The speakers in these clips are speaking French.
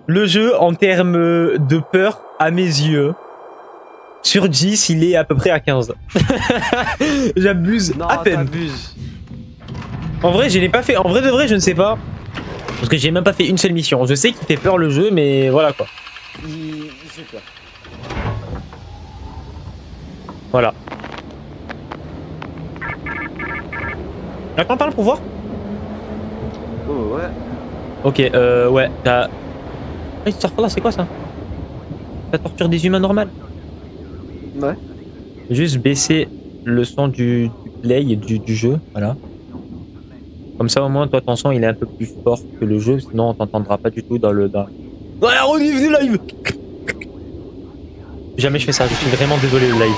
Le jeu, en termes de peur, à mes yeux, sur 10, il est à peu près à 15. J'abuse à peine. T'abuses. En vrai, je n'ai pas fait. En vrai de vrai, je ne sais pas. Parce que j'ai même pas fait une seule mission. Je sais qu'il fait peur le jeu, mais voilà quoi. Il fait peur. Voilà. Attends, parle pour voir. Oh ouais. Ok, ouais, t'as. Ah, cette là, c'est quoi ça? La torture des humains normale. Ouais. Juste baisser le son du play et du jeu, voilà. Comme ça, au moins, toi, ton son, il est un peu plus fort que le jeu, sinon on t'entendra pas du tout dans le. Ouais, on y du live! Jamais je fais ça, je suis vraiment désolé, le live.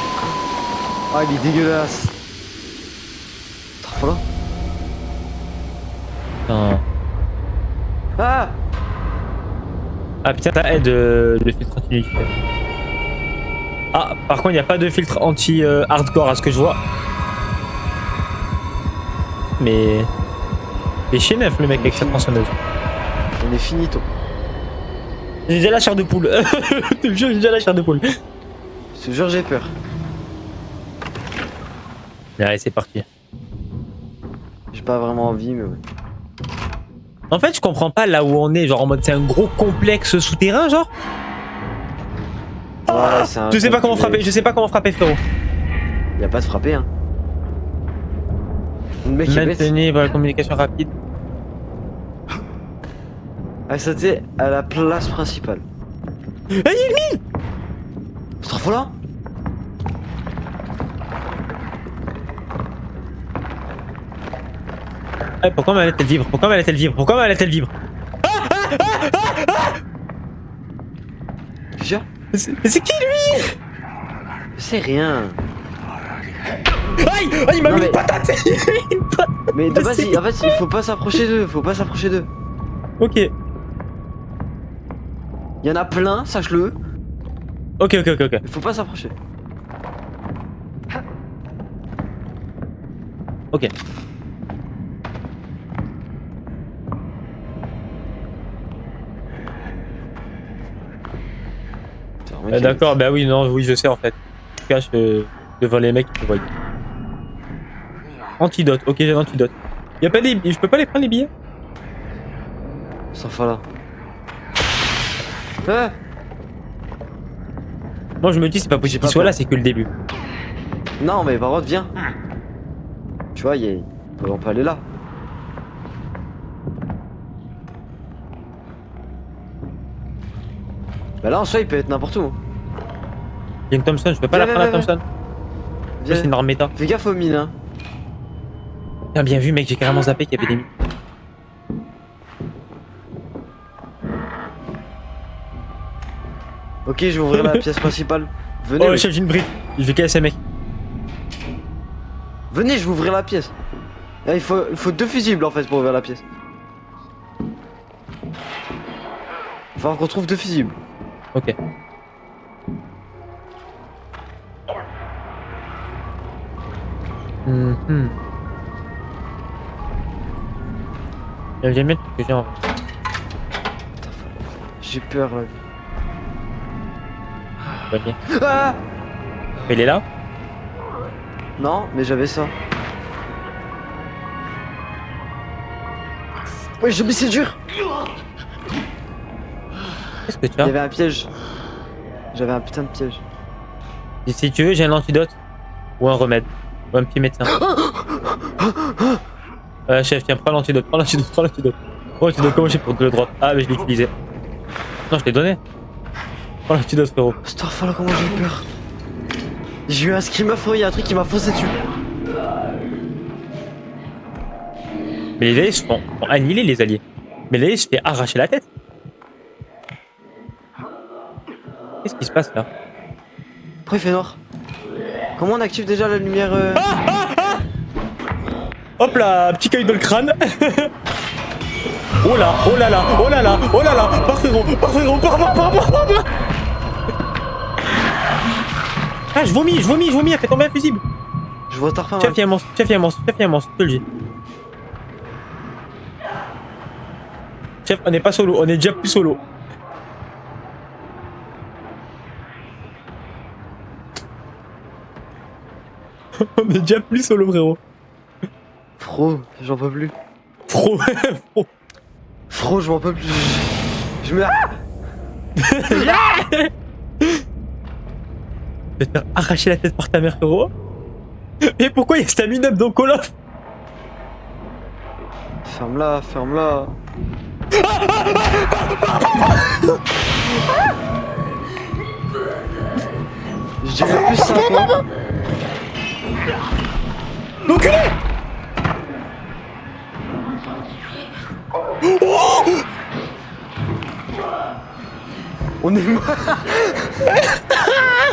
Ah, il est dégueulasse. T'as là. Putain. Ah! Ah putain, ça aide le filtre anti-nucléaire. Ah, par contre, il n'y a pas de filtre anti-hardcore à ce que je vois. Mais. C'est chez neuf le mec avec sa tronçonneuse. On est finito. J'ai déjà la chair de poule. Je te jure, j'ai déjà la chair de poule. Je te jure, j'ai peur. Allez, c'est parti. J'ai pas vraiment envie, mais ouais. En fait, je comprends pas là où on est. Genre en mode, c'est un gros complexe souterrain, genre. Ouais, c'est un. Je sais pas comment frapper, je sais pas comment frapper, frérot. Y a pas de frapper, hein. Le mec est bête. Maintenez la communication rapide. Accéder à la place principale. Ah, il y a une mine! C'est trop là. Ah, pourquoi ma lettre elle vibre? Pourquoi ma lettre elle vibre? Pourquoi ma lettre elle vibre? Déjà? Mais c'est qui lui? C'est rien. Aïe! Ah, il m'a Non, mis mais- une patate! Une patate. Mais de base, en fait, il faut pas s'approcher d'eux. Faut pas s'approcher d'eux. Ok. Il y en a plein, sache-le. Ok. Il faut pas s'approcher. Ok. D'accord, bah oui, non, oui, je sais en fait. Je cache devant les mecs qui te voient. Antidote, ok, j'ai l'antidote. Y'a pas des. Je peux pas les prendre les billets? Sans là. Ah! Moi je me dis, c'est pas possible qu'il soit là, c'est que le début. Non, mais par contre, viens. Tu vois, on peut aller là. Bah là, en soi, il peut être n'importe où. Y'a une Thompson, je peux pas Viens, la prendre la viens, Thompson. Viens. C'est une arme méta. Fais gaffe aux mines, hein. Bien vu, mec, j'ai carrément zappé qu'il y avait des mines. Ok, je vais ouvrir la pièce principale. Venez, Oh, oui. chef, j'ai une brique. Je vais casser, mec. Venez, je vais ouvrir la pièce. Là, il faut 2 fusibles en fait pour ouvrir la pièce. Il va falloir qu'on trouve 2 fusibles. Ok. J'aime bien tout ce que j'ai en vrai. J'ai peur là. Ouais, bien. Ah Il est là? non, mais j'avais ça. Ouais, mais c'est dur. Qu'est-ce que tu Il y as? avait un piège. J'avais un putain de piège. Et si tu veux, j'ai un antidote. Ou un remède. Ou un petit médecin. Chef, tiens, prends l'antidote, prends l'antidote. Prends l'antidote, comment j'ai pour de le droit? Ah, mais je l'ai utilisé. Non, je l'ai donné. Prends l'antidote, frérot. Starfall, comment j'ai peur. J'ai eu un scream affreux, il y a un truc qui m'a foncé dessus. Mais les alliés se font annihiler, les alliés. Mais l'allié se fait arracher la tête. Qu'est-ce qui se passe là? Pourquoi il fait noir? Comment on active déjà la lumière Hop là, petit caillou dans le crâne. Oh là, oh là là, oh là là, oh là là. Pars frérot, pars moi. Ah, je vomis, elle fait tomber un fusible. Je vois Tarpin. Chef, y'a un monstre, je te le dis. Chef, on n'est pas solo, on est déjà plus solo. On est déjà plus solo, frérot. Fro, j'en peux plus. Fro. Fro, je m'en peux plus. Je me. Ah Je vais te faire arracher la tête par ta mère, frérot. Et pourquoi il y a stamina up dans Call of? Ferme-la, ferme-la. Je dirais plus ça, toi. L'enculé! On est mort.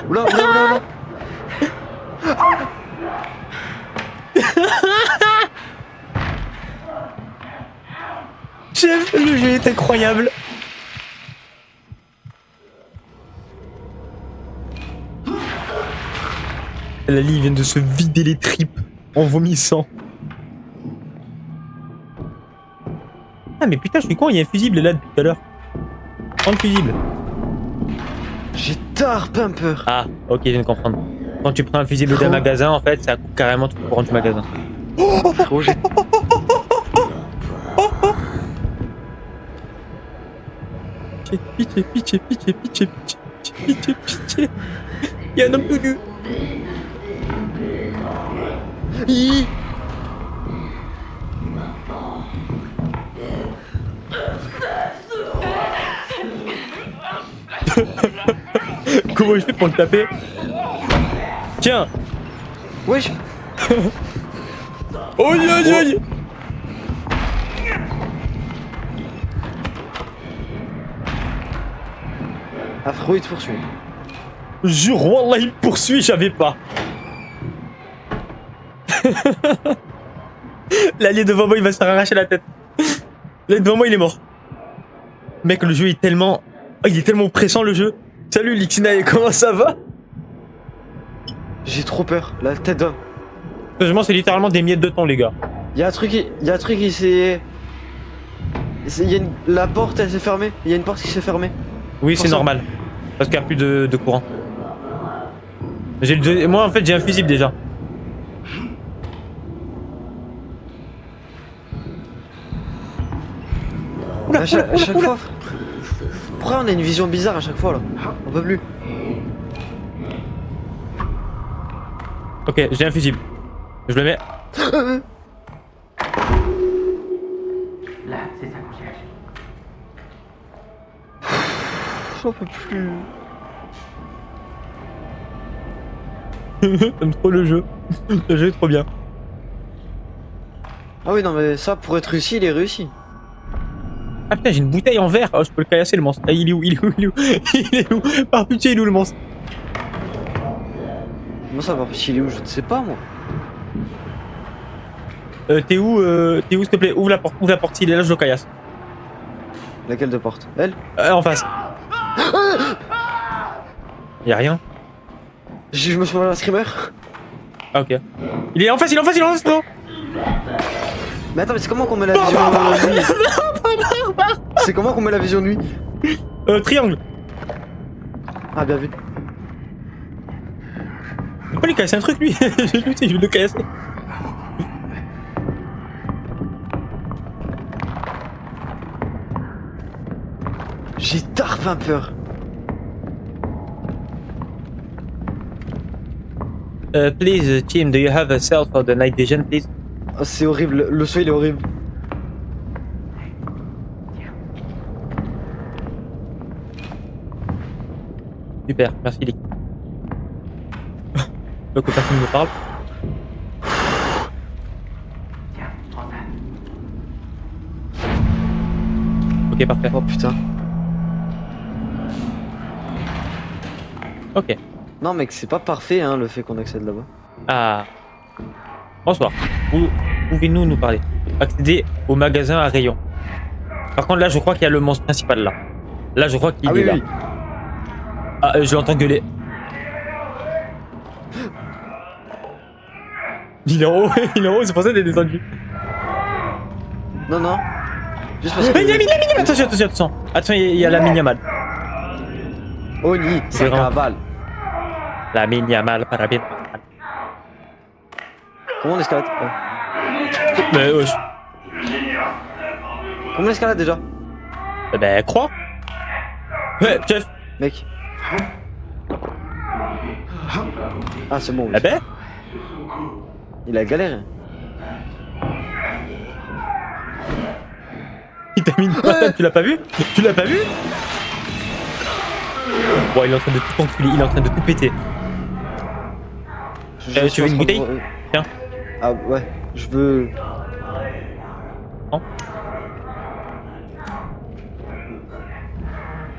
Oula, oula, oula, oula. Chef, le jeu est incroyable. Lali vient de se vider les tripes en vomissant. Ah mais putain, je suis con, il y a un fusible là depuis tout à l'heure. Prends le fusible. J'ai tard pumper. Ah, ok, je viens de comprendre. Quand tu prends un fusible d'un magasin, en fait, ça coupe carrément tout le courant du magasin. Frérot, j'ai. Pitié, pitié, pitié, pitié, pitié, pitié, pitié. Il y a un homme tout nu. Hi. Comment je fais pour le taper? Tiens. Wesh. Aïe aïe aïe. Ah, frérot, il te poursuit. Jure, wallah, il me poursuit, j'avais pas. L'allié devant moi, il va se faire arracher la tête. Là, devant moi, il est mort. Mec, le jeu est tellement... Oh, il est tellement pressant, le jeu. Salut, Lixinae, comment ça va? J'ai trop peur. La tête d'homme. Sérieusement, c'est littéralement des miettes de thon, les gars. Y'a un truc qui s'est. La porte, elle s'est fermée. Il y a une porte qui s'est fermée. Oui, c'est Pour ça. normal. Parce qu'il n'y a plus de courant. Moi, en fait, j'ai un fusible déjà. Oula, À chaque, oula, à chaque oula. fois. Pourquoi on a une vision bizarre à chaque fois là? On peut plus. Ok, j'ai un fusible. Je le mets. Là, c'est ça qu'on cherche. J'en peux plus. J'aime trop le jeu. Le jeu est trop bien. Ah oui, non, mais ça, pour être réussi, il est réussi. Ah putain, j'ai une bouteille en verre. Oh, je peux le caillasser, le monstre. Ah, il est où? Il est où? Il est où? Il est où? Par pitié, il est où le monstre? Moi, ça va, il est où? Je ne sais pas, moi. T'es où, s'il te plaît? Ouvre la porte, s'il est là, je le caillasse. Laquelle de porte? Elle? En face. Y'a rien. Je me suis fait un screamer. Ah, ok. Il est en face, frérot. Mais attends, mais c'est comment qu'on met la vision nuit? C'est comment qu'on met la vision nuit? Triangle. Ah, bien vu. Il peut lui casser un truc, lui. Je vais le caillasser. J'ai tarpe un peur. Please, team, do you have a cell for the night vision, please? Oh, c'est horrible, le son il est horrible. Super, merci, Lick. Donc, personne ne me parle. Tiens, prends ça. Ok, parfait. Oh putain. Ok. Non mec, c'est pas parfait hein, le fait qu'on accède là-bas. Ah. Bonsoir. Pouvez-nous nous parler? Accéder au magasin à rayon. Par contre, là, je crois qu'il y a le monstre principal là. Là, je crois qu'il Ah est oui, là. oui. Ah, je l'entends gueuler. Il est en haut, c'est pour ça qu'il est descendu. Non, non. Juste parce que... Il y a Minimal, attention. Attention, il y a la Minimal. Oni, c'est vraiment- un balle. La Minimal, parabéns. Comment on escalade Mais wesh. Comment on escalade déjà? Eh ben, crois. Ouais, chef. Mec. Ah, c'est bon. Oui. Eh ben. Il a galéré. Il t'a mis une patate, tu l'as pas vu? Tu l'as pas vu? Bon, il est en train de tout enculer, il est en train de tout péter. Je tu veux une bouteille? Tiens. Ah ouais, je veux... Non.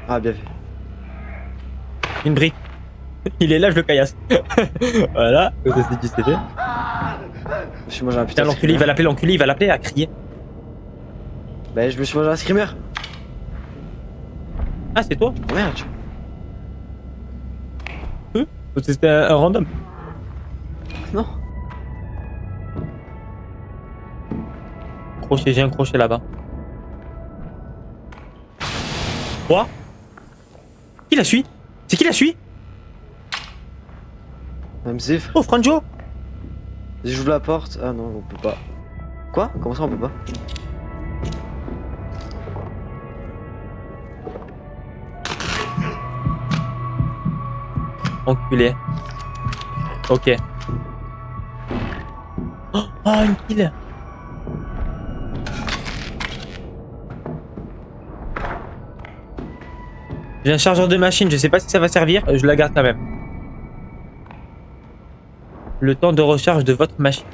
Ah, bien vu. Une brique. Il est là, je le caillasse. Voilà, ça c'est dit, c'est fait. Je me suis mangé un Putain, putain de l'enculé, il va l'appeler à crier. Bah, je me suis mangé un screamer. Ah, c'est toi? Oh, merde. C'était un random. Non. Crochet, j'ai un crochet là-bas. Quoi? Qui la suit? C'est qui la suit? Même Zif. Oh, Franjo! J'ouvre la porte. Ah non, on peut pas. Quoi? Comment ça on peut pas? Enculé. Ok. Oh, une kill! J'ai un chargeur de machine, je sais pas si ça va servir, je la garde quand même. Le temps de recharge de votre machine.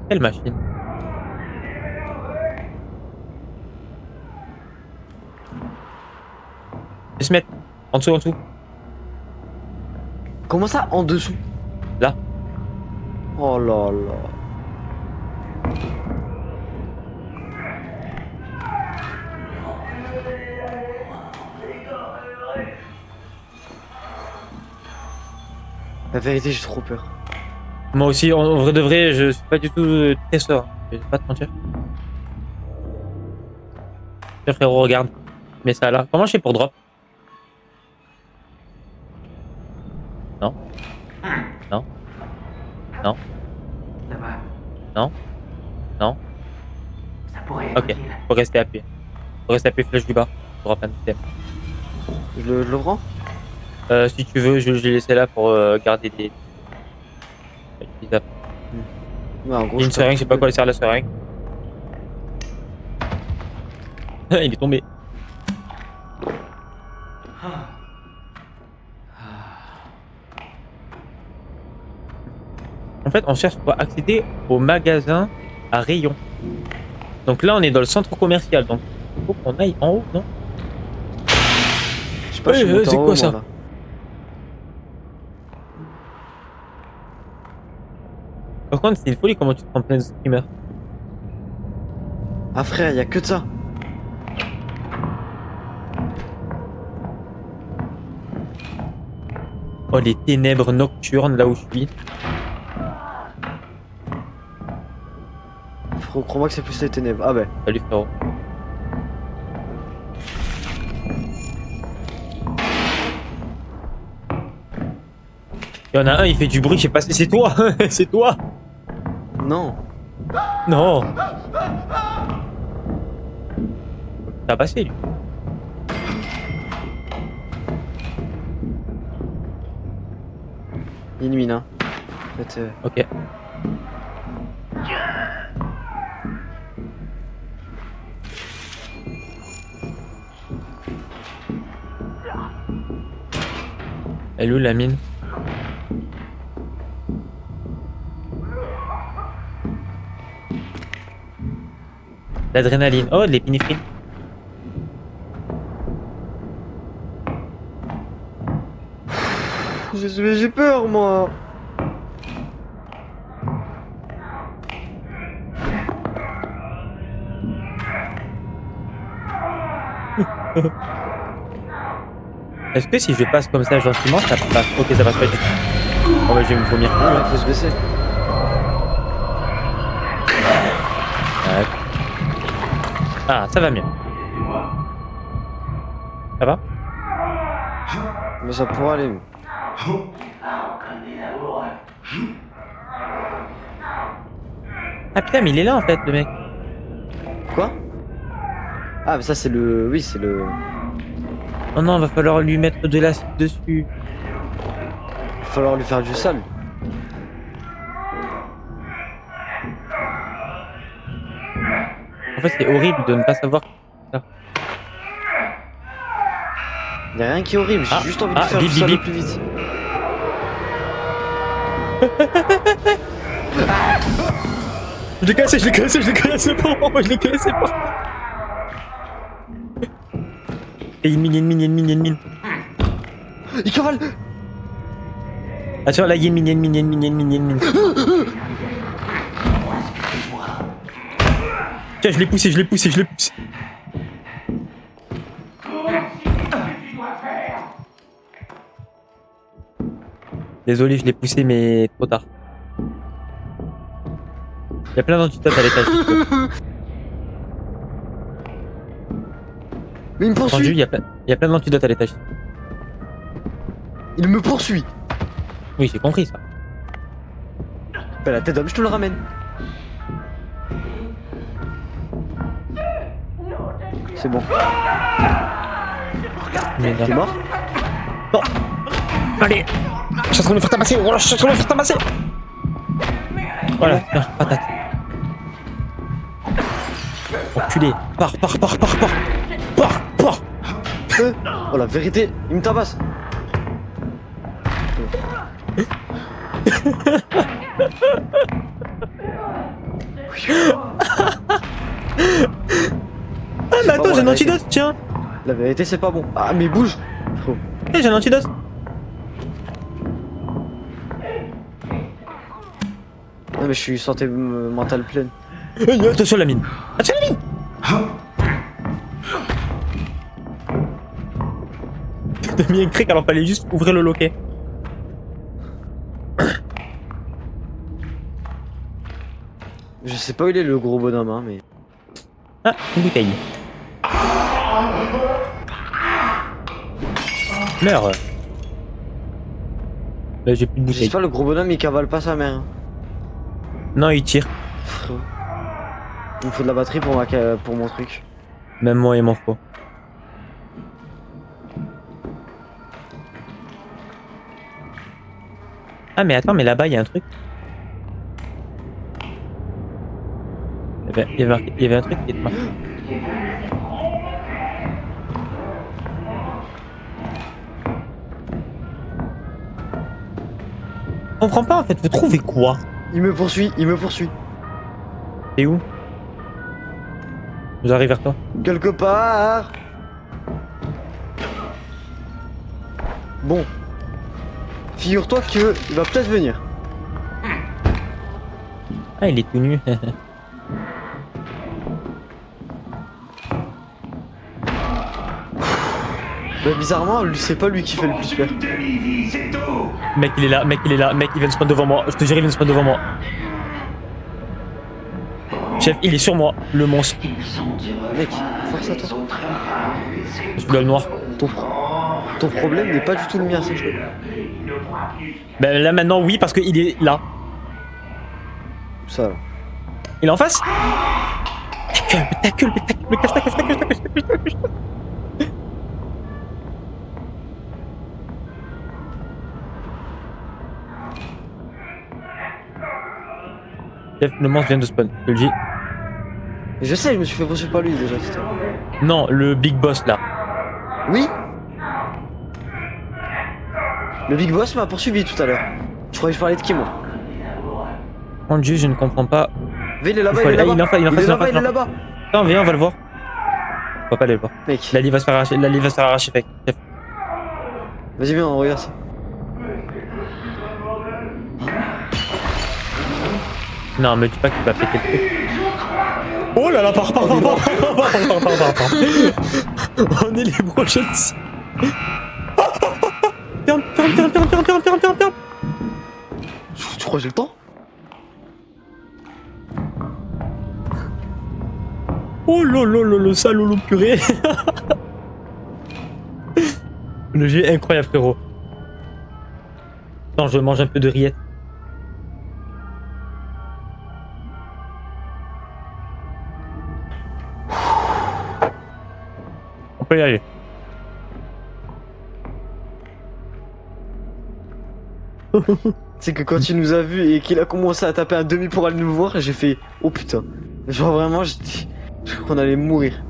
Quelle machine? Je vais se mettre en dessous, en dessous. Comment ça en dessous? Là. Oh là là. La vérité, j'ai trop peur. Moi aussi, en vrai de vrai, je suis pas du tout très serein. Je vais pas te mentir. Tiens frérot, regarde. Mets ça là. Comment je fais pour drop? Non. Non. Non. Là-bas. Non. Non. Ça pourrait être Ok. utile. Faut rester appuyé. Faut rester appuyé flèche du bas. Drop un item. Je le prends? Si tu veux, je l'ai laissé là pour garder des... Ouais, en gros, Il y a une seringue, je sais pas à quoi elle sert la seringue. Il est tombé. En fait, on cherche pour accéder au magasin à rayons. Donc là, on est dans le centre commercial. Donc, il faut qu'on aille en haut, non? Je sais pas, je suis Ouais, monté c'est en quoi haut, ça? moi, là. Par contre, c'est une folie comment tu te prends plein de streamers. Ah frère, y a que de ça. Oh, les ténèbres nocturnes là où je suis. Frérot, crois-moi que c'est plus les ténèbres. Ah bah. Salut frérot. Il y en a un, il fait du bruit, je sais pas si c'est toi. C'est toi. Non. Non. T'as passé lui. Il y a une mine, hein. En fait, Ok. Elle est où la mine? L'adrénaline. Oh, de l'épinéphrine. j'ai peur, moi. Est-ce que si je passe comme ça gentiment, ça passe? Ok, ça passe pas du tout. Oh bah je vais me vomir. Ah, il faut se baisser. Ouais. Ah, ça va mieux. Ça va? Mais ça pourra aller. Ah putain, mais il est là en fait, le mec. Quoi? Ah, mais ça, c'est le. Oui, c'est le. Oh non, va falloir lui mettre de l'acide dessus. Il va falloir lui faire du sale. En fait, c'est horrible de ne pas savoir. Y'a rien qui est horrible, j'ai Ah, juste envie de ah, faire bip, du bip, sale au bip. plus vite. Je l'ai cassé, pas. Je l'ai cassé pas. Et une mine. Il cavale. Attention, là, il y a une mine. Tiens, je l'ai poussé. Désolé, je l'ai poussé, mais trop tard. Il y a plein d'antidotes à l'étage. Mais il me Entendu, poursuit. il y a plein d'antidotes à l'étage. Il me poursuit. Oui, j'ai compris ça. Bah, la tête d'homme, je te le ramène. C'est bon. Mais T'es non. mort? Non. Allez. Je suis en train de me faire tabasser. Voilà, je suis en train de me faire tabasser. Voilà, tiens, patate. Enculé. Pars. Oh la vérité, il me tabasse. Ah, mais pas attends, bon, j'ai un la antidote, tiens. La vérité, c'est pas bon. Ah, mais bouge. Frérot. J'ai un antidote. Non, mais je suis santé mentale pleine. Attention la mine. T'as mis un cric alors fallait juste ouvrir le loquet. Je sais pas où il est le gros bonhomme, hein, mais. Ah, une bouteille. Meurs. Là j'ai plus de bouteille. J'espère le gros bonhomme il cavale pas sa mère. Hein. Non, il tire. Frérot. Il me faut de la batterie pour mon truc. Même moi il m'en faut. Ah mais attends, mais là-bas il y a un truc. Il y avait un truc qui était marqué. Je comprends pas en fait, vous trouvez quoi? Il me poursuit. T'es où? J'arrive vers toi. Quelque part. Bon. Figure-toi que il va peut-être venir. Ah, il est tout nu. Bah, bizarrement, c'est pas lui qui fait le plus peur. Mec, il est là, mec, il vient de spawn devant moi. Je te jure, il vient de spawn devant moi. Chef, il est sur moi, le monstre. Mec, force à toi. Je dois le noir. Ton problème n'est pas du tout le mien, c'est chaud. Ben là maintenant, oui, parce qu'il est là. Ça va. Il est en face. Ta gueule, cache. Chef, le monstre vient de spawn, je te le dis. Je sais, je me suis fait poursuivre par lui déjà, putain. Non, le big boss là. Oui. Le Big Boss m'a poursuivi tout à l'heure. Je croyais que je parlais de qui, moi? Mon dieu, je ne comprends pas. Mais il est là-bas, Il il est là-bas. est en face, Il est là-bas, il est là-bas. Attends, viens, on va le voir. On va pas aller le voir. Mec, Lali va se faire arracher, chef. vas-y, viens, on regarde ça. Non, me dis pas que tu vas péter le truc. Oh là là, pars. On est les prochaines. Ferme. Tu crois que j'ai le temps? Oh lolo, salolo purée. Le jeu est incroyable, frérot. Attends, je mange un peu de rillettes. y aller. C'est que quand il nous a vus et qu'il a commencé à taper un demi pour aller nous voir, j'ai fait oh putain. Genre vraiment, je crois qu'on allait mourir.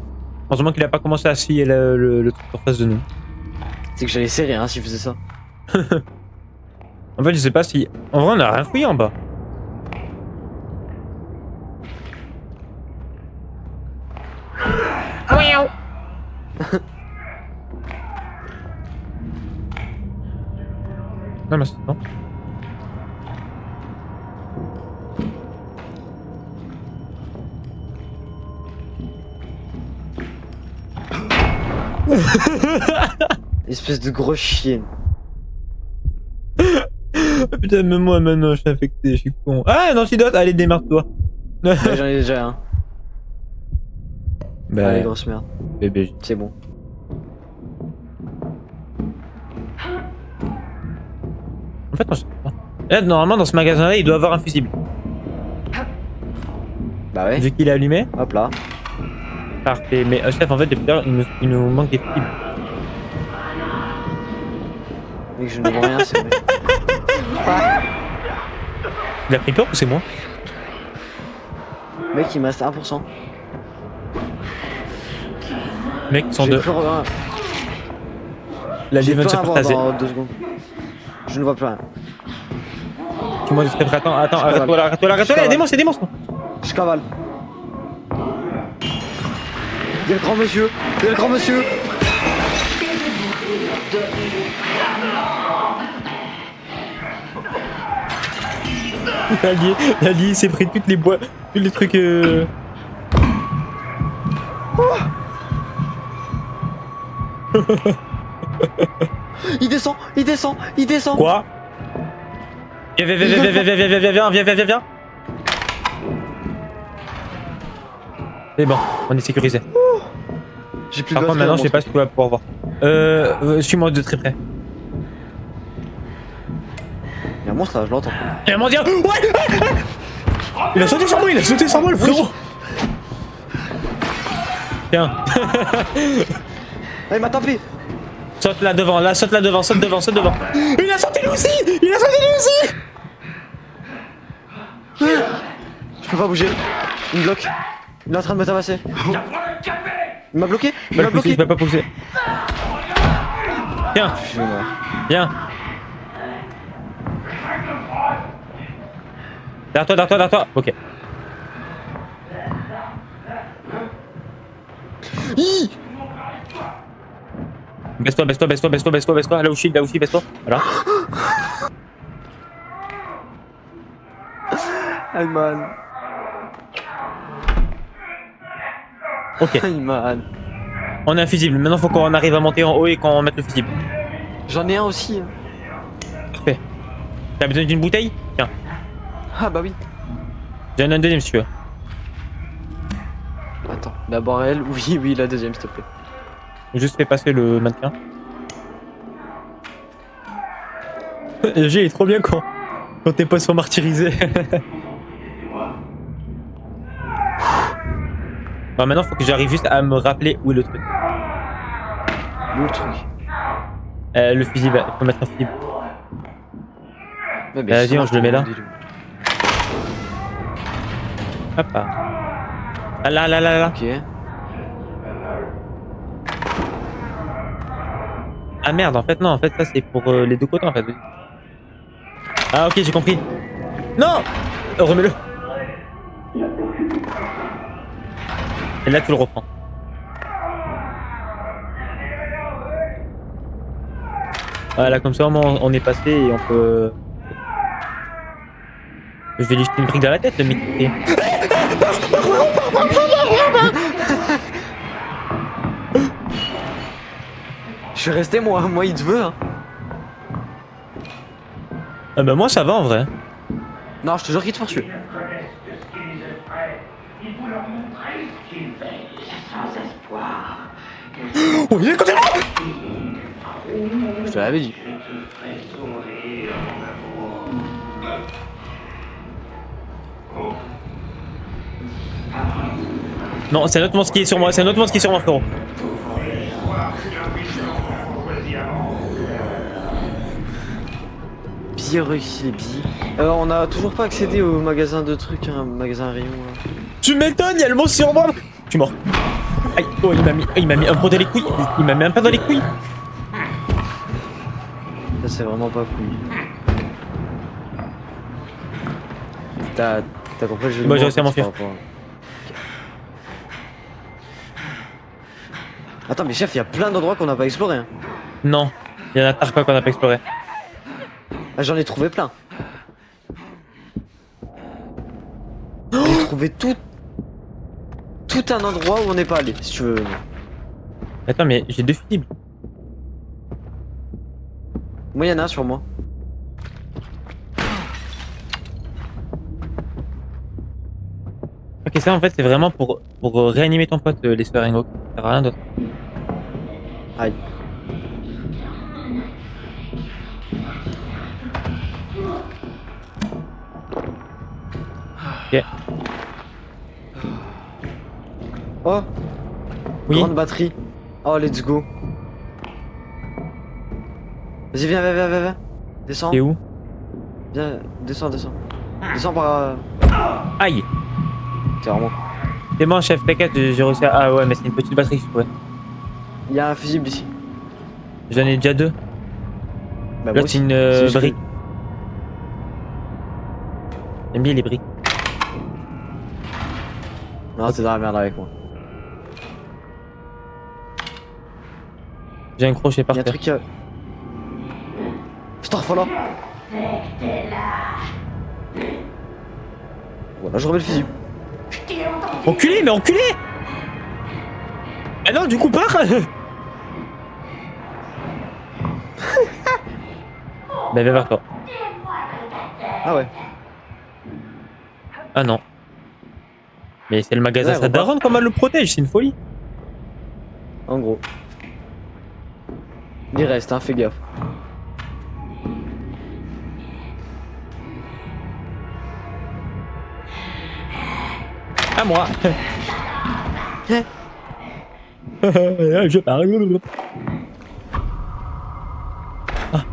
Heureusement qu'il a pas commencé à scier le truc en face de nous. C'est que j'allais serrer hein s'il faisait ça. En fait, je sais pas si. En vrai, on a rien fouillé en bas. Non, mais c'est non. Espèce de grosse chienne. Putain, même moi maintenant, je suis infecté, je suis con. Ah, un antidote, allez, démarre-toi. Ouais, j'en ai déjà un. Bah, Allez, grosse merde. bébé. C'est bon. En fait, non, je sais pas. Là, normalement, dans ce magasin-là, il doit avoir un fusible. Bah ouais. Vu qu'il est allumé, Hop là. parfait. Mais chef, en fait, depuis l'heure, il nous manque des fusibles. Mec, je ne vois rien, c'est vrai. Il a pris peur ou c'est moi? Mec, il me reste 1%. Mec, ils sont J'ai deux. plus rien. La J'ai vie plus vient de se rien à voir partager. dans 2 secondes. Je ne vois plus rien. Tu m'as dit très près. Attends, Je arrête-toi là, arrête-toi là, arrête-toi là, cavale. des monstres, des monstres. Je cavale. Il y a le grand monsieur. Il y a le grand monsieur. L'allié, il s'est pris toutes les bois, tous les trucs. Il descend, il descend, il descend. Quoi? Viens, viens, viens, viens, viens, viens, viens, viens, viens, viens, viens, viens, viens. C'est bon, on est sécurisé. J'ai plus de Par contre, batterie, maintenant, hein, je sais pas si tu vas pouvoir voir. Suis-moi de très près. Il y a un monstre là, je l'entends. Il a menti. Ouais! Il a sauté sur moi, il a sauté sur moi, le frérot! Tiens, Ah, il m'a tapé. saute là devant, là, saute là devant, saute devant, saute devant. Il a sauté lui aussi! Il a sauté lui aussi! Je peux pas bouger. Il me bloque. Il est en train de me tabasser. Il m'a bloqué. Il Je m'a peux pas pousser, bloqué. je peux pas pousser. Tiens, Je vais mourir. viens. Derrière toi, derrière toi, derrière toi. Ok. Hi. Baisse-toi, baisse-toi, baisse-toi, baisse-toi, baisse-toi, baisse-toi. Là où je suis, baisse-toi. Voilà. Ayman. Ok. Ayman. On est invisible. Maintenant, faut qu'on arrive à monter en haut et qu'on mette le fusible. J'en ai un aussi. Parfait. T'as besoin d'une bouteille? Tiens. Ah bah oui. J'en ai un deuxième si tu veux. Attends. D'abord elle. Oui, oui, la deuxième, s'il te plaît. Juste fais passer le mannequin. Le jeu est trop bien quand tes potes sont martyrisés. Bon, maintenant, faut que j'arrive juste à me rappeler où est le truc. Le truc. Le fusible, il faut mettre un fusible. Ouais, Vas-y, justement, je le mets là. te demande, Hop là. Ah là, là, là, là. Ok. Ah merde, en fait, non, en fait, ça c'est pour les deux côtés en fait. Ah, ok, j'ai compris. Non! Remets-le. Et là, tu le reprends. Voilà, comme ça, au moins, on est passé et on peut. Je vais lui jeter une brique dans la tête, le mec. Je suis resté moi il te veut. Hein. Ah bah, moi, ça va en vrai. Non, je te jure qu'il te poursuit. Oh, il est côté moi! Je te l'avais dit. Non, c'est un autre monstre qui est sur moi, c'est un autre monstre qui est sur moi, frérot. billes, réussi les billes. On a toujours pas accédé au magasin de trucs, hein, magasin rayon. Là. Tu m'étonnes, il y a le monstre sur moi. Je suis mort. Aïe, oh, il m'a mis un peu dans les couilles. Il m'a mis un peu dans les couilles. Ça c'est vraiment pas cool. T'as compris le jeu de Moi, mots, j'ai réussi à en fait, m'enfuir. par rapport à- Attends, mais chef, il y a plein d'endroits qu'on n'a pas explorés. Hein. Non, il y en a tard quoi qu'on a pas exploré. Ah, j'en ai trouvé plein. J'ai trouvé tout un endroit où on n'est pas allé, si tu veux venir. Attends, mais j'ai 2 fusibles. Moi, il y en a un sur moi. Ok, ça en fait, c'est vraiment pour réanimer ton pote, les swearing hawk. Ça sert à rien d'autre. Aïe. Ok. Oh, Oui. grande batterie. Oh, let's go. Vas-y, viens. Descends. T'es où? Viens, descends. Descends par... Aïe! C'est vraiment... C'est bon, chef, t'inquiète, j'ai réussi à... Ah ouais, mais c'est une petite batterie que je trouvais. Il y a un fusible ici. J'en ai déjà 2. Bah, Là, moi c'est aussi. une juste que- brique. J'aime bien les briques. Non, c'est dans la merde avec moi. J'ai un crochet Il par y a un terre. truc... Starfall. Voilà, je remets le fusible. Enculé, mais enculé! Ah non, du coup, pars! Bah, viens vers toi. Ah ouais. Ah non. Mais c'est le magasin Ouais, sa repart. daronne, comment elle le protège, c'est une folie. En gros. Il reste, hein, fais gaffe. À moi. Je parle. Ah,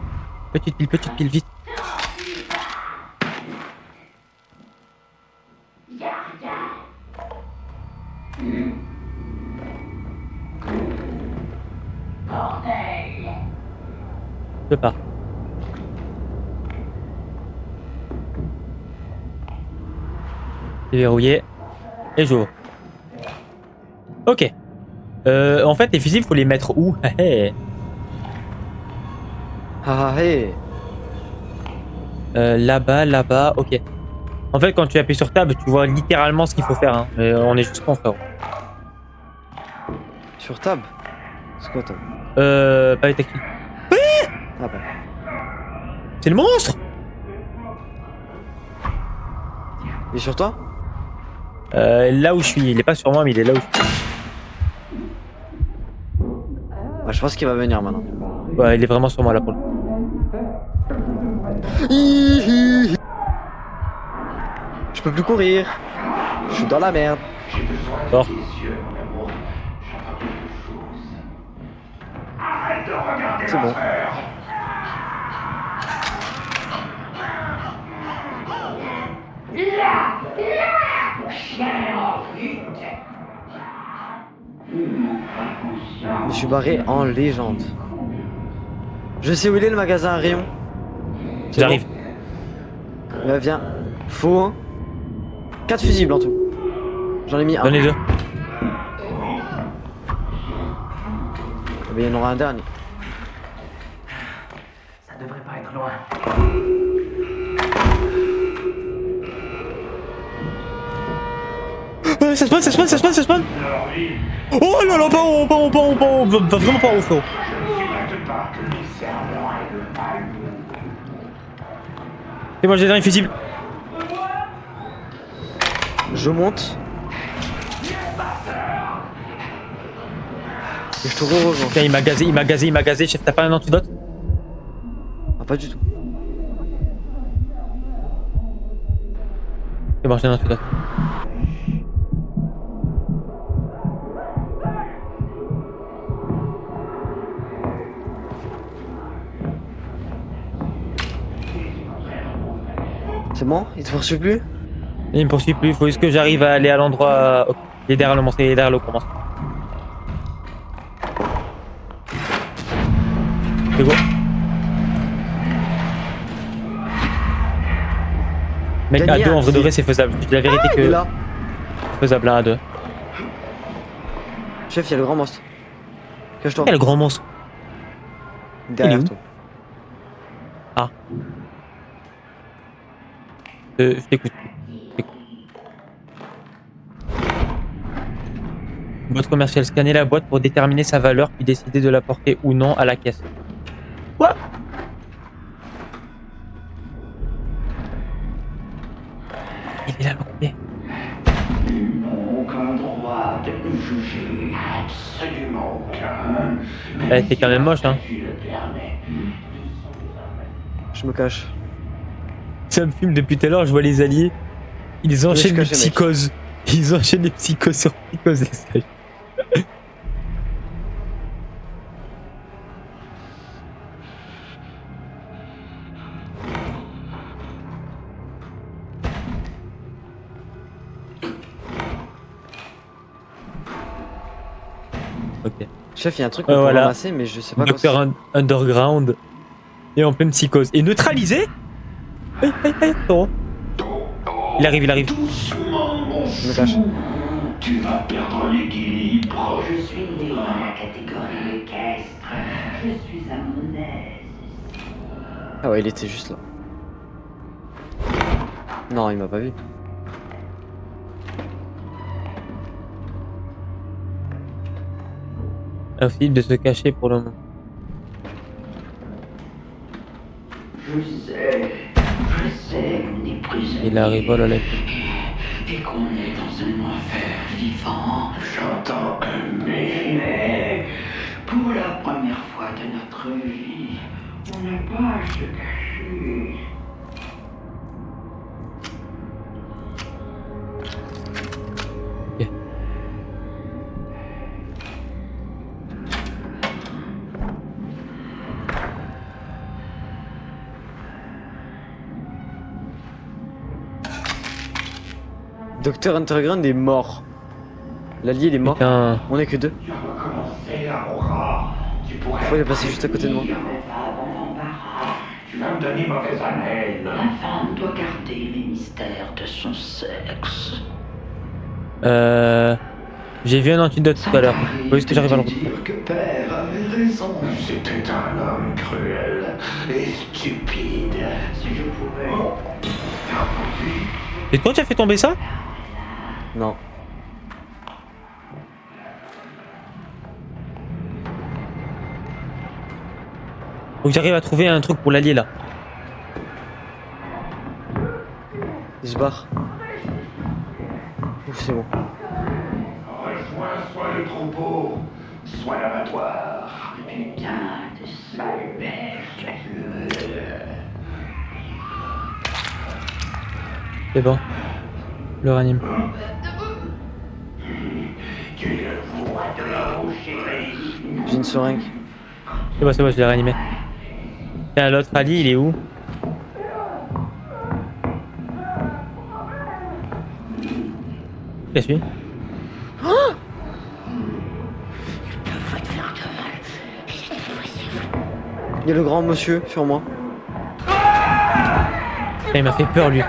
petite pile, vite. Je pars. C'est verrouillé. Et j'ouvre. Ok. En fait, les fusibles, faut les mettre où? Ah hey. Là-bas, ok. En fait, quand tu appuies sur Tab, tu vois littéralement ce qu'il faut faire. Hein. Mais on est juste con, frérot. Sur tab. C'est quoi tab? Pas les tactiles. Ah bah. C'est le monstre! Il est sur toi? Là où je suis, il est pas sur moi, mais il est là où je suis. Ah, je pense qu'il va venir maintenant. Ouais, il est vraiment sur moi là pour le coup. Je peux plus courir. Je suis dans la merde. Fort. C'est bon. Je suis barré en légende. Je sais où il est le magasin à rayon. C'est J'arrive. bon. Bah, viens. Faut hein. 4 fusibles en tout. J'en ai mis un. Donne les deux. Mais il y en aura un dernier. Ça devrait pas être loin. Ça spawn. Oh là là, pas haut, va vraiment pas haut, frérot. C'est moi, j'ai dernier fusible. Je monte. Et je te rejoins. Putain, il m'a gazé, chef, t'as pas un antidote? Ah, pas du tout. C'est bon, j'ai un antidote. C'est bon? Il te poursuit plus? Il me poursuit plus, faut juste que j'arrive à aller à l'endroit. Ok, il est derrière le monstre, il est derrière le commence. C'est go. Mec, à Gagner deux, un en vrai de petit- vrai, c'est faisable. Je dis la vérité Il est que là. c'est faisable à deux. Chef, il y a le grand monstre. Cache-toi. Quel grand monstre. Derrière où toi. Je t'écoute. Boîte commerciale. Scanner la boîte pour déterminer sa valeur, puis décider de la porter ou non à la caisse. Quoi? Il est là, le coupé. Ils n'ont aucun droit de nous juger. Absolument aucun. Elle était quand même moche, hein. Tu le permets. Je me cache. Ça me filme depuis tout à l'heure, je vois les alliés. Ils enchaînent les caché, mec. psychoses. Ils enchaînent les psychoses sur psychoses, les sages. Ok. Chef, il y a un truc qu'on peut voilà. ramasser, mais je sais pas quoi Docteur Underground est en pleine psychose. Et neutralisé. Aïe, aïe, aïe, taureau. Il arrive, il arrive. Doucement, mon Je me cache. chou. Tu vas perdre l'équilibre. Je suis né dans la catégorie équestre. Je suis à mon aise. Ah ouais, il était juste là. Non, il m'a pas vu. Impossible de se cacher pour le moment. Je sais qu'on est prisonnier. Il arrive, oh là là. Et qu'on est dans un enfer vivant. J'entends un mais. Pour la première fois de notre vie, on n'a pas à se cacher. Ok. Docteur Underground est mort. L'allié, il est mort. Putain. On est que deux. Tu as recommencé, Aurora. Tu pourrais. Pourquoi il est passé juste à côté de moi? Je vais pas dans l'embarras. Tu vas me donner mauvaise haleine. La femme doit garder les mystères de son sexe. J'ai vu un antidote tout à l'heure. Faut juste que j'arrive à le retrouver. Dire que père avait raison. C'était un homme cruel et stupide. Si je pouvais. Et toi, tu as fait tomber ça? Non. Faut que j'arrive à trouver un truc pour l'allier là. Il se barre. Ouf, c'est bon. Rejoins soit le troupeau, soit l'abattoir. Putain de sale bête. C'est bon. Je le ranime. Tu le vois de là-haut, chérie. J'ai une seringue. C'est bon, je l'ai réanimé. Tiens, l'autre allié, il est où? Qu'est-ce que Il y a le grand monsieur sur moi. il m'a fait peur lui.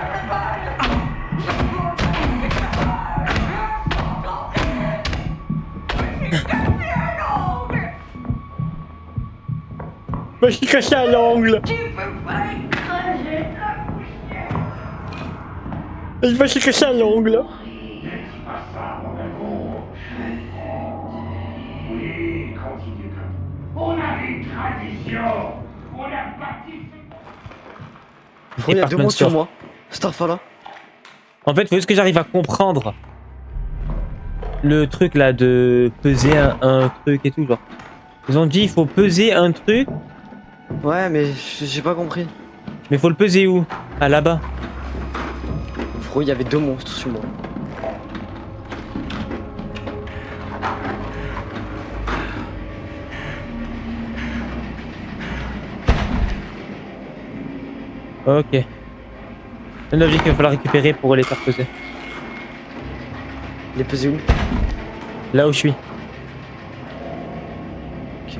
Bah, je suis caché à l'angle. Je me suis caché à l'angle. Dis pas ça, mon amour. Oui, continue comme. On a des traditions. On a bâti. Il y a deux Department mots sur store. moi. Starfala. En fait, faut juste que j'arrive à comprendre le truc là de peser un truc et tout genre. Ils ont dit il faut peser un truc, Ouais, mais j'ai pas compris. mais faut le peser où? Ah là-bas. Frérot, il y avait deux monstres sur moi. Ok. Un objet qu'il va falloir récupérer pour les faire peser. Il est pesé où? Là où je suis. Ok.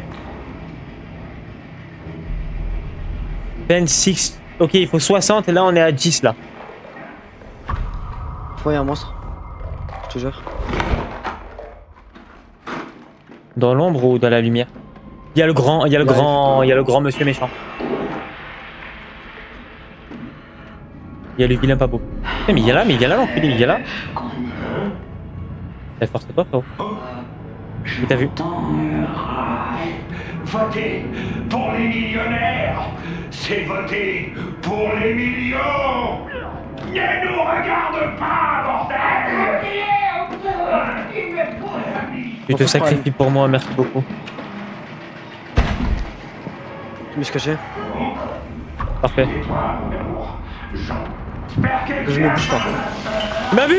26. Ok, il faut 60 et là on est à 10 là. Ouais, y'a un monstre. Je te jure. Dans l'ombre ou dans la lumière? Il y a le grand, il y a le Ouais. grand, il y a le grand monsieur méchant. Il y a le vilain pas beau. Eh, mais il y a là, l'enculé, il y a là. Eh, force-toi, frérot. Il t'a vu. Votez pour les millionnaires, c'est voter pour les millions. Ne nous regarde pas, bordel. Tu te sacrifies pour moi, merci beaucoup. Je me suis caché. Parfait. Je ne bouge pas. Il m'a vu,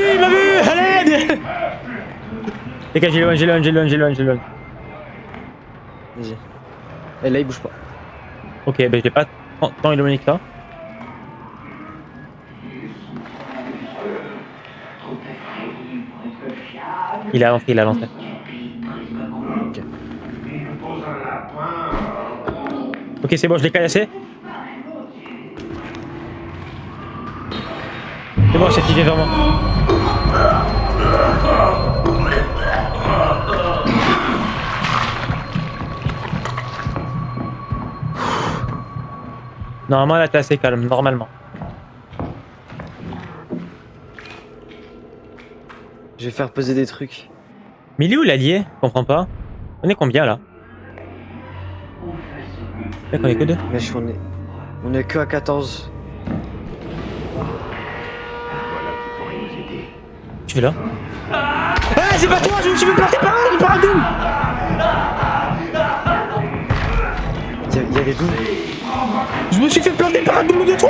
à l'aide. Les gars, j'ai le one. Vas-y. Et là, il bouge pas. Ok, ben je l'ai pas tant éloigné que ça. Il a lancé, Ok. Ok, c'est bon, je l'ai caillassé. C'est bon, c'est figé vers moi. Normalement, là, t'es assez calme, normalement. Je vais faire peser des trucs. Mais il est où l'allié? Je comprends pas. On est combien là? Mec, on est que deux. Mais on est que à 14. Tu fais là? Ah, c'est pas toi, je me suis fait planter par un double! Il y a des doubles. Je me suis fait planter par un double de toi!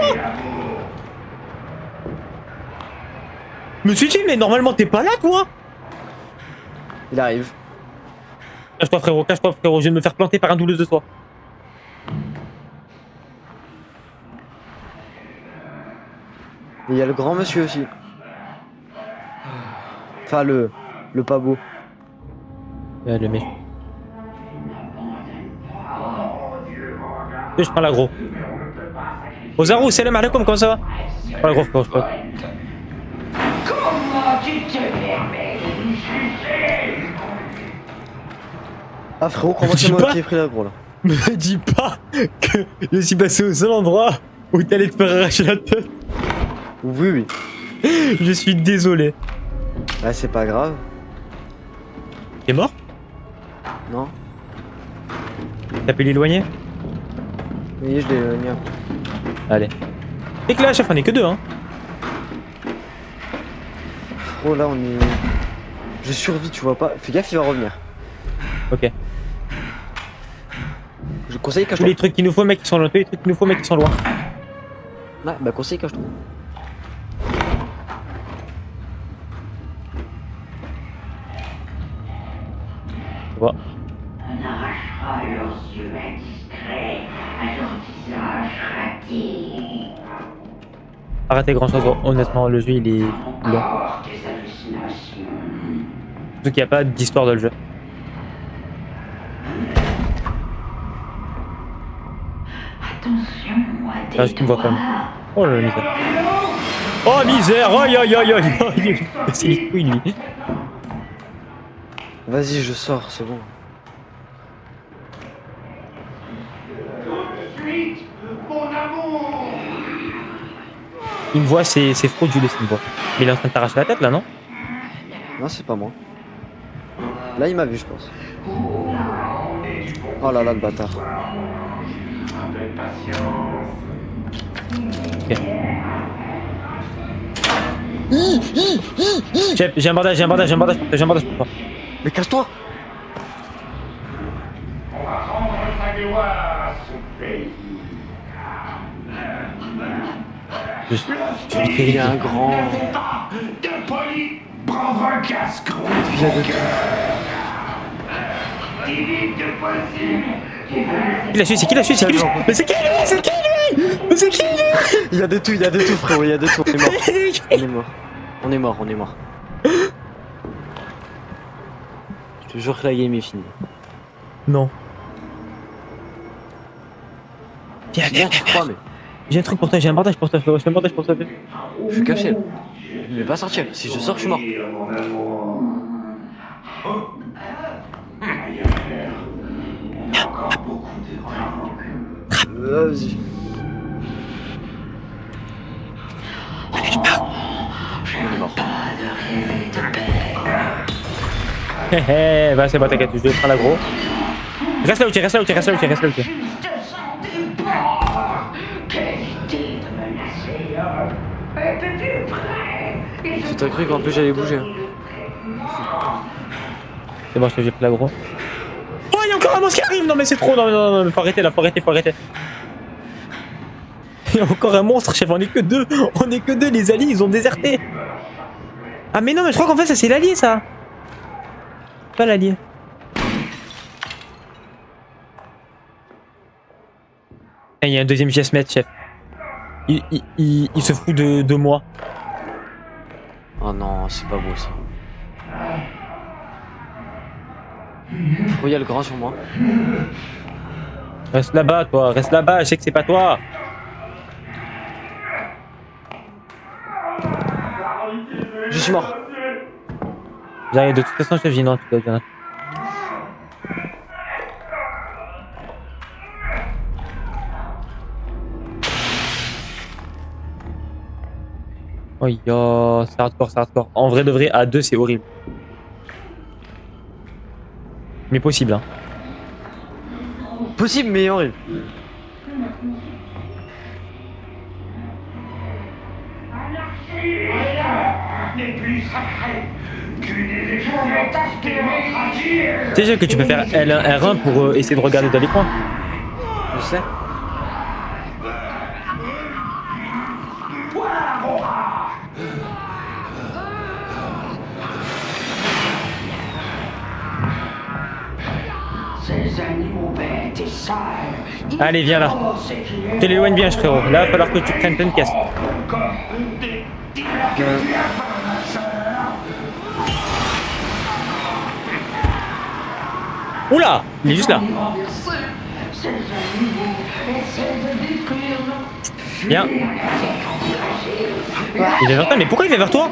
Je me suis dit, mais normalement t'es pas là, toi! Il arrive. Cache-toi, frérot, je viens de me faire planter par un double de toi. Et il y a le grand monsieur aussi. Enfin, le pas beau. Le méchant. Je prends l'agro. Ozaru, salam alaikum, comment ça va? Je prends l'agro, frérot, je prends. Comment tu te permets de me juger? Ah frérot, comment Je sais c'est moi pas. qui ai pris l'agro là? Me dis pas que je suis passé au seul endroit où t'allais te faire arracher la tête. Oui. Je suis désolé. Ah, c'est pas grave. T'es mort? Non. T'as pu l'éloigner? Oui, je l'ai éloigné un peu. Allez. Et que là, chef, on est que deux, hein. Oh là, on est. Je survis, tu vois pas. Fais gaffe, il va revenir. Ok. Je conseille Tous cache-toi. les trucs qu'il nous faut, mec, qui sont loin. Tous les trucs qu'il nous faut, mec, qui sont loin. Ouais, bah conseille cache-toi. Tu vois. On arrachera leurs yeux indiscrets à leur visage raté. Pas raté grand chose, honnêtement, le jeu il est long. Encore des hallucinations. Surtout qu'il n'y a pas d'histoire dans le jeu. Attention à tes Ah, tu me vois pas. doigts. Oh la misère. Oh misère. Aïe aïe aïe aïe. C'est les couilles lui. Vas-y, je sors, c'est bon. Suite, mon amour. Il me voit, c'est frauduleux s'il me voit. Mais il est en train de t'arracher la tête là, non? Non, c'est pas moi. Là, il m'a vu, je pense. Oh là là, le bâtard. Un peu de patience. Ok. J'ai un bandage pour toi. Mais cache-toi! On va rendre sa gloire à son pays. Il y a un grand. De poli, prendre un casque rouge. Il y a de tout. Dis vite que possible. Qui l'a su? C'est qui l'a su? Mais c'est qui lui? Mais c'est qui? Il y a de tout, frérot, il y a de tout. On est mort. Je te jure que la game est finie. Non. Viens, Bien, tu crois, mais j'ai un truc pour toi, j'ai un bandage pour toi, frérot, j'ai un bandage pour toi. je suis caché là. Je vais pas sortir. Si je sors, je suis mort. Mon amour. Il y a encore beaucoup d'erreurs. Vas-y. On est mort. Hé hé, bah c'est bon, t'inquiète, je vais prendre l'aggro. Reste là où tu es, reste là où tu es, reste là où tu es, reste là où tu es. Je te sentais pas. Quelle idée de menacer. Étais-tu prêt? Tu t'as cru qu'en plus j'allais bouger. C'est bon, j'ai pris l'aggro. Oh, il y a encore un monstre qui arrive! Non, mais c'est trop, non, faut arrêter là, faut arrêter. Il y a encore un monstre, chef, on est que deux, les alliés, ils ont déserté. Ah, mais non, mais je crois qu'en fait, ça c'est l'allié, ça. Pas l'allié. Eh, il y a un deuxième Jesmet, chef. Il se fout de moi. Oh non, c'est pas beau ça. Oh, il y a le grand sur moi. Reste là-bas, toi, reste là-bas, je sais que c'est pas toi. Je suis mort. J'arrive, de toute façon, chef, j'ai non, tu dois bien. Oh yo, c'est hardcore. En vrai de vrai, à deux, c'est horrible. Mais possible, hein. Possible, mais horrible. N'est plus sacré qu'une élection démocratique. C'est sûr que tu peux faire L1, R1 pour essayer de regarder dans les coins. Je sais. Ces animaux bêtes et sales. Allez, viens là. Tu l'éloignes bien, frérot. Là, il va falloir que tu prennes plein de caisses. Oula, il est juste là. Ces animaux essaient de détruire nos... Viens. Il est vers toi, mais pourquoi il va vers toi?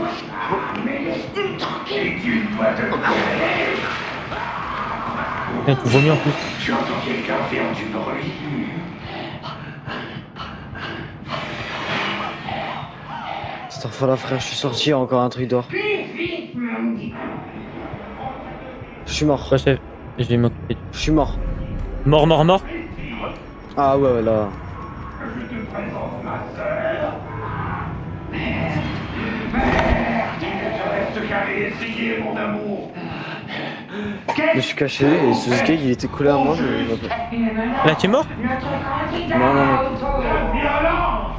Laisse-nous tranquilles. Tu vomis en plus. Tu entends quelqu'un faire du bruit? Voilà frère, je suis sorti, il y a encore un truc d'or. Je suis mort. Ouais, chef, je vais m'occuper. Je suis mort. Mort. Ah ouais, là. Je te présente ma sœur. Merde, il ne te reste qu'à essayer, mon amour. Je me suis caché et Suzuki il était collé à moi. Là, tu es mort? Non. Violence.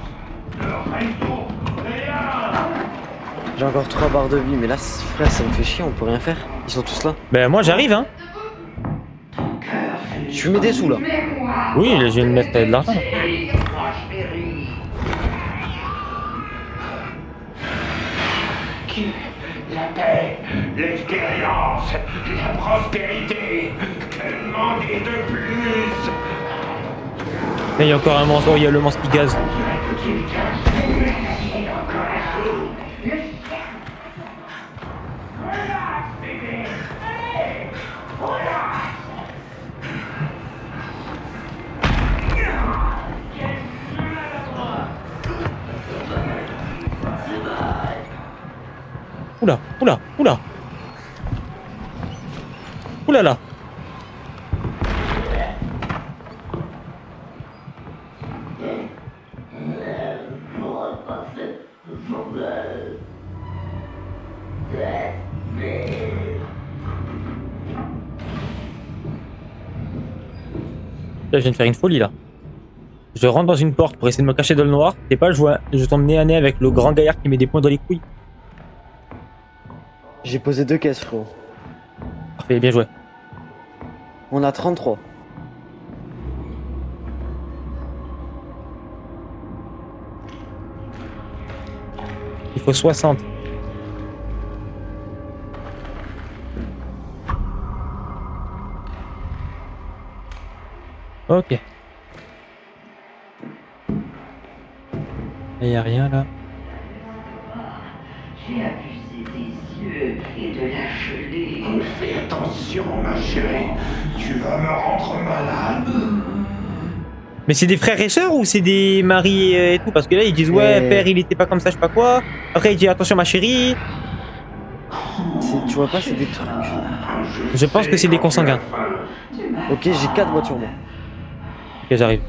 Le réseau, rien. J'ai encore 3 barres de vie, mais là, frère, ça me fait chier, on peut rien faire. Ils sont tous là. Ben, moi, j'arrive, hein. Tu mets des sous là. Oui, je vais me mettre de l'argent. La paix, l'expérience, la prospérité. Que demander de plus? Là, il y a encore un monstre. Oh, il y a le monstre qui gaze. Oula. Oula là. Là, je viens de faire une folie là. Je rentre dans une porte pour essayer de me cacher dans le noir. C'est pas, je tombe nez à nez avec le grand gaillard qui met des poings dans les couilles. J'ai posé 2 caisses, frérot. Parfait, bien joué. On a 33. Il faut 60. Ok. Il n'y a rien là. J'ai abusé des yeux et de la gelée. Fais attention, ma chérie. Tu vas me rendre malade. Mais c'est des frères et sœurs ou c'est des maris et tout? Parce que là ils disent ouais, père il était pas comme ça, je sais pas quoi. Après il dit attention ma chérie. Tu vois pas, c'est des trucs. Je pense que c'est des consanguins. Ok, j'ai 4 voitures moi. Ok, j'arrive.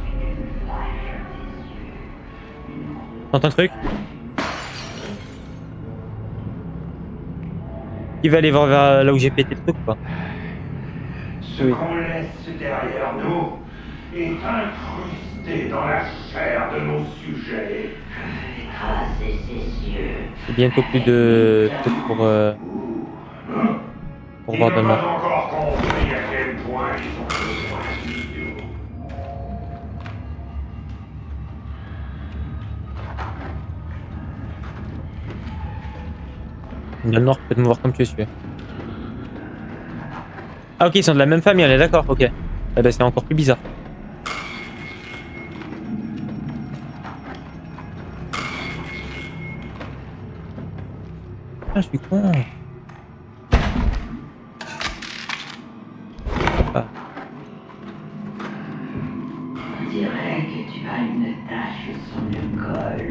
T'entends un truc? Il va aller voir vers là où j'ai pété le truc quoi. Ce qu'on laisse derrière nous est incrusté dans la chair de nos sujets. Écraser ses yeux. C'est bientôt plus de trucs pour voir Il demain. n'a pas encore compris à quel point ils ont besoin de nous. Dans le noir, peut-être me voir comme tu es. Ah ok, ils sont de la même famille, on est d'accord, ok. Eh ben c'est encore plus bizarre. Ah, je suis con. Ah. On dirait que tu as une tache sur le col.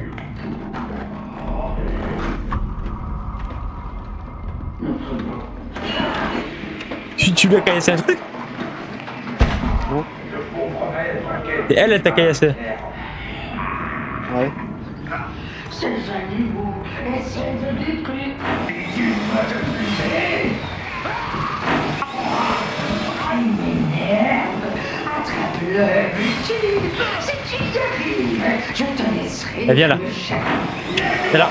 Tu lui as caillassé un truc? Non. Et elle t'a caillassé. Ouais. Ces animaux essaient de détruire. Il m'énerve. Attrape-le, bute. Si tu y arrives, je te laisserai. Elle vient là. C'est là.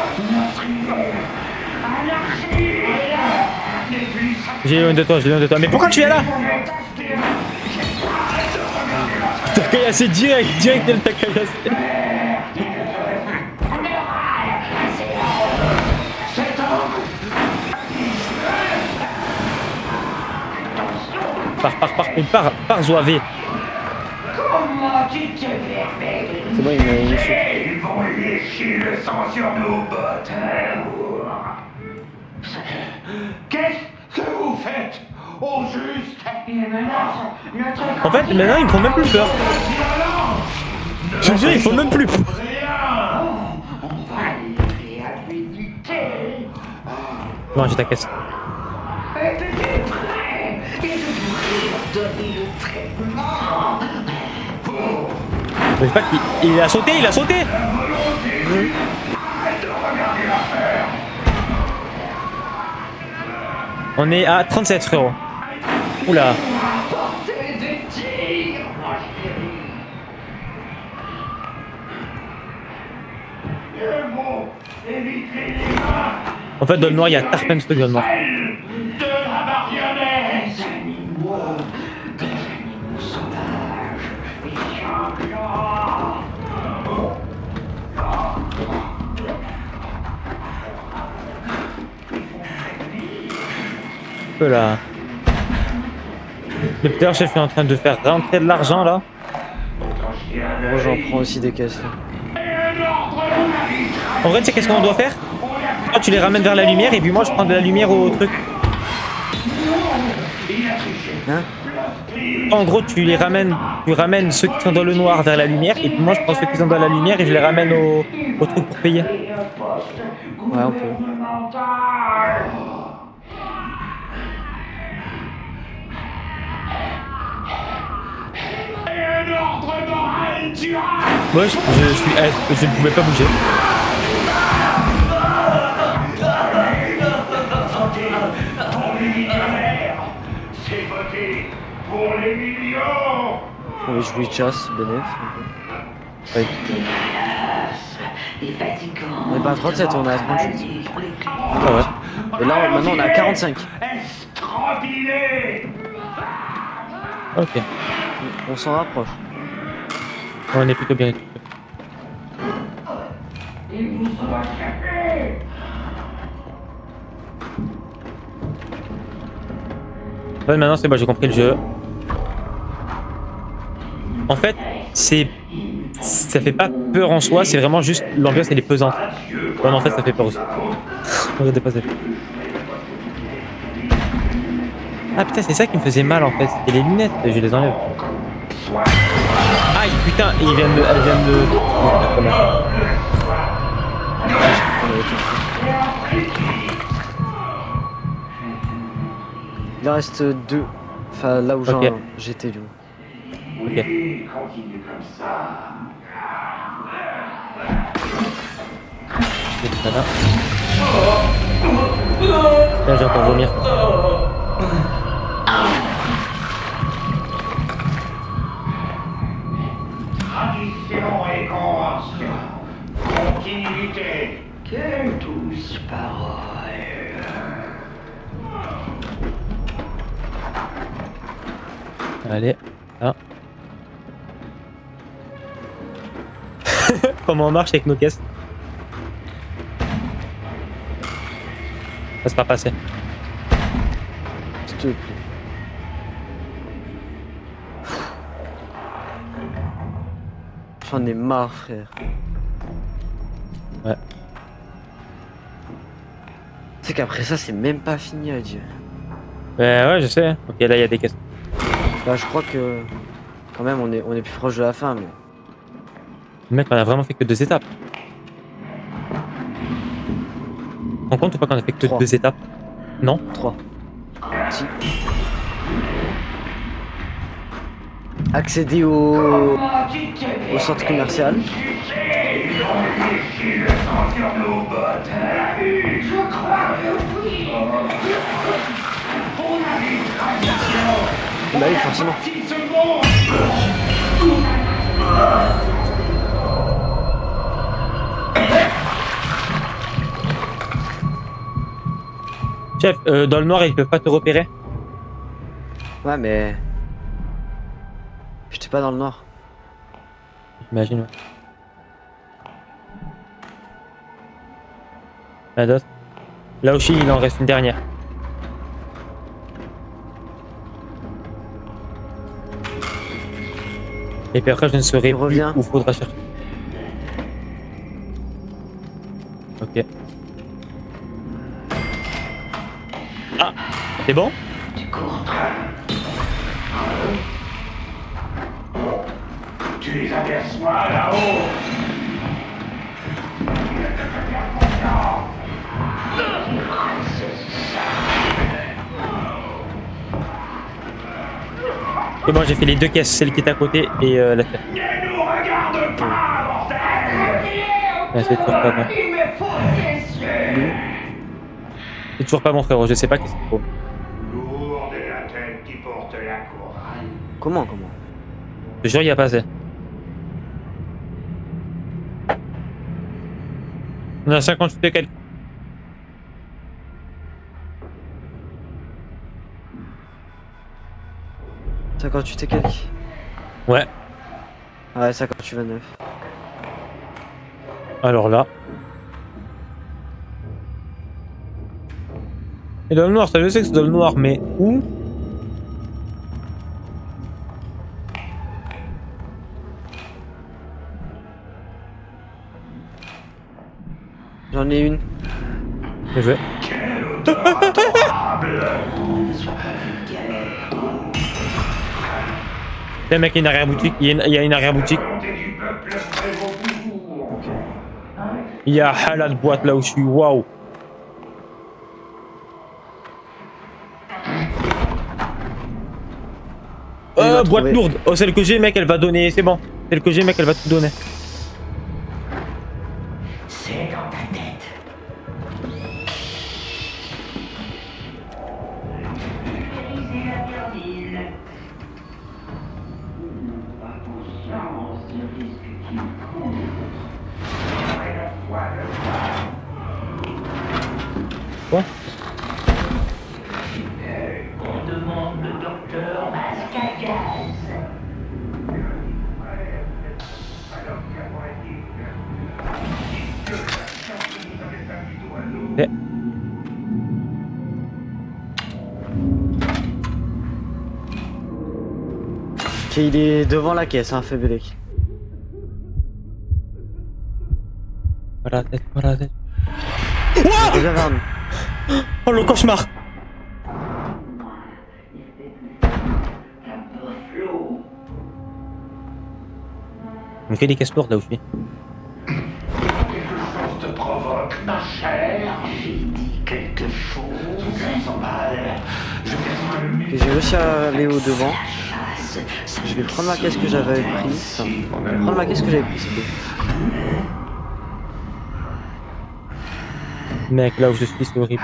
J'ai loin de toi, j'ai loin de toi. Mais pourquoi tu es là? T'as caillassé direct, elle t'a caillassé. Pars, Zoavé. Comment tu te permets de C'est bon, il m'a léché. Ils vont lécher le sang sur nos bottes. Qu'est-ce que vous faites au juste? Il menace notre En fait, maintenant, ils me font même plus peur. Je te jure, ils font même plus peur. On va les réhabiliter. Non, j'ai ta caisse. Et de prêt. Et de vous donner le traitement. Mais je sais pas qu'il a sauté, il a sauté. On est à 37 frérot. Oula. Portez des tirs, mon chéri. Mieux vaut éviter les mains En fait, dans le noir, il y a plein de trucs dans le noir. de la marionnette. Des animaux sauvages et sanglants. Peu là. Le père chef est en train de faire rentrer de l'argent là. Bon, j'en prends aussi des caisses. Là. En vrai, tu sais qu'est-ce qu'on doit faire? Toi, tu les ramènes vers la lumière et puis moi, je prends de la lumière au truc. Hein? En gros, tu ramènes ceux qui sont dans le noir vers la lumière et puis moi, je prends ceux qui sont dans la lumière et je les ramène au truc pour payer. Ouais, on peut. Un ordre moral durable. Moi, je ne pouvais pas bouger. Pour les millionnaires, c'est voté pour les millions. On va jouer chasse, bénéf. Ouais. Des fatigants. On est pas à 37, on est à 38. Ah ouais. Et là, maintenant, on est à 45. Estropilé. Ok. On s'en rapproche. On est plutôt bien équipés. Ils nous ont attrapés. Ouais, maintenant c'est bon, j'ai compris le jeu. En fait, ça fait pas peur en soi, c'est vraiment juste l'ambiance elle est pesante. Ouais, non, en fait ça fait peur aussi. Regardez pas ça. Ah putain, c'est ça qui me faisait mal en fait, c'était les lunettes, je les enlève. Aïe putain, elle vient de Il en reste 2. Enfin, là où Ok. j'étais, du coup. Ok. Oui, continue comme ça. Voilà. Là, j'ai encore vomir. Tradition et convention. Continuité. Quelle douce parole. Allez, là. Comment on marche avec nos caisses? Ça sera passé. S'il te plaît. J'en ai marre, frère. Ouais. C'est qu'après ça, c'est même pas fini à dire. Ouais, je sais. Ok, là, il y a des caisses. Bah, je crois que quand même, on est plus proche de la fin, mais. Mec, on a vraiment fait que 2 étapes. Tu te rends compte ou pas qu'on a fait que 3. 2 étapes? Non? 3. Si. Accéder au centre commercial. Ils ont léché le sang sur nos bottes. Je crois que oui. On a une tradition. Bah oui, forcément. 10 secondes. Chef, dans le noir, ils peuvent pas te repérer? Ouais, mais. J'étais pas dans le noir. J'imagine, ouais. La d'autres. Là aussi, il en reste une dernière. Et puis après, je ne saurai Il plus revient. où faudra chercher. Ok. Ah, c'est bon? Tu cours. Tu les aperçois là-haut. Et bon, j'ai fait les 2 caisses, celle qui est à côté et la tête. Ne nous regarde pas, bordel. Ouais, c'est toujours pas bon. Il me faut ses yeux. C'est toujours pas bon, frérot, je sais pas qu'est-ce qu'il faut. Lourde est la tête qui porte la couronne. Comment Je te jure, il y a pas assez. On a 58 et quelques. Ça quand tu t'es quelques. Ouais, Ouais, ça quand tu vas 9. alors là. Et dans le noir, ça je sais que c'est dans le noir, mais où? J'en ai une. Je vais. Quelle odeur adorable. Tiens, mec, il y a une arrière-boutique. Il y a une arrière-boutique. La volonté du peuple prévaut toujours. Il y a Halal boîte là où je suis. Waouh. Il va Boîte trouver. lourde. Oh, celle que j'ai, mec, elle va donner. C'est bon. Celle que j'ai, mec, elle va tout donner. C'est dans ta tête. Pulvériser la turbine. Pas conscience du risque qu'il court. J'aurai la foi de voir. Quoi? On demande le docteur Mascagaz. Eh. Ok, il est devant la caisse, hein, Fébélec. Voilà la tête, voilà la tête. Reviens vers nous. Oh le cauchemar! Un peu flou. Il me fait des caisses lourdes là où je suis. Quelque chose te provoque, ma chère. J'ai dit quelque chose. Ça s'en mal. Je besoin le Ok, j'ai réussi à aller au devant. Chasse, ça Je vais prendre ma caisse que j'avais prise. Enfin, je vais prendre ma caisse que j'avais prise. Ok. Mec, là où je suis, c'est horrible.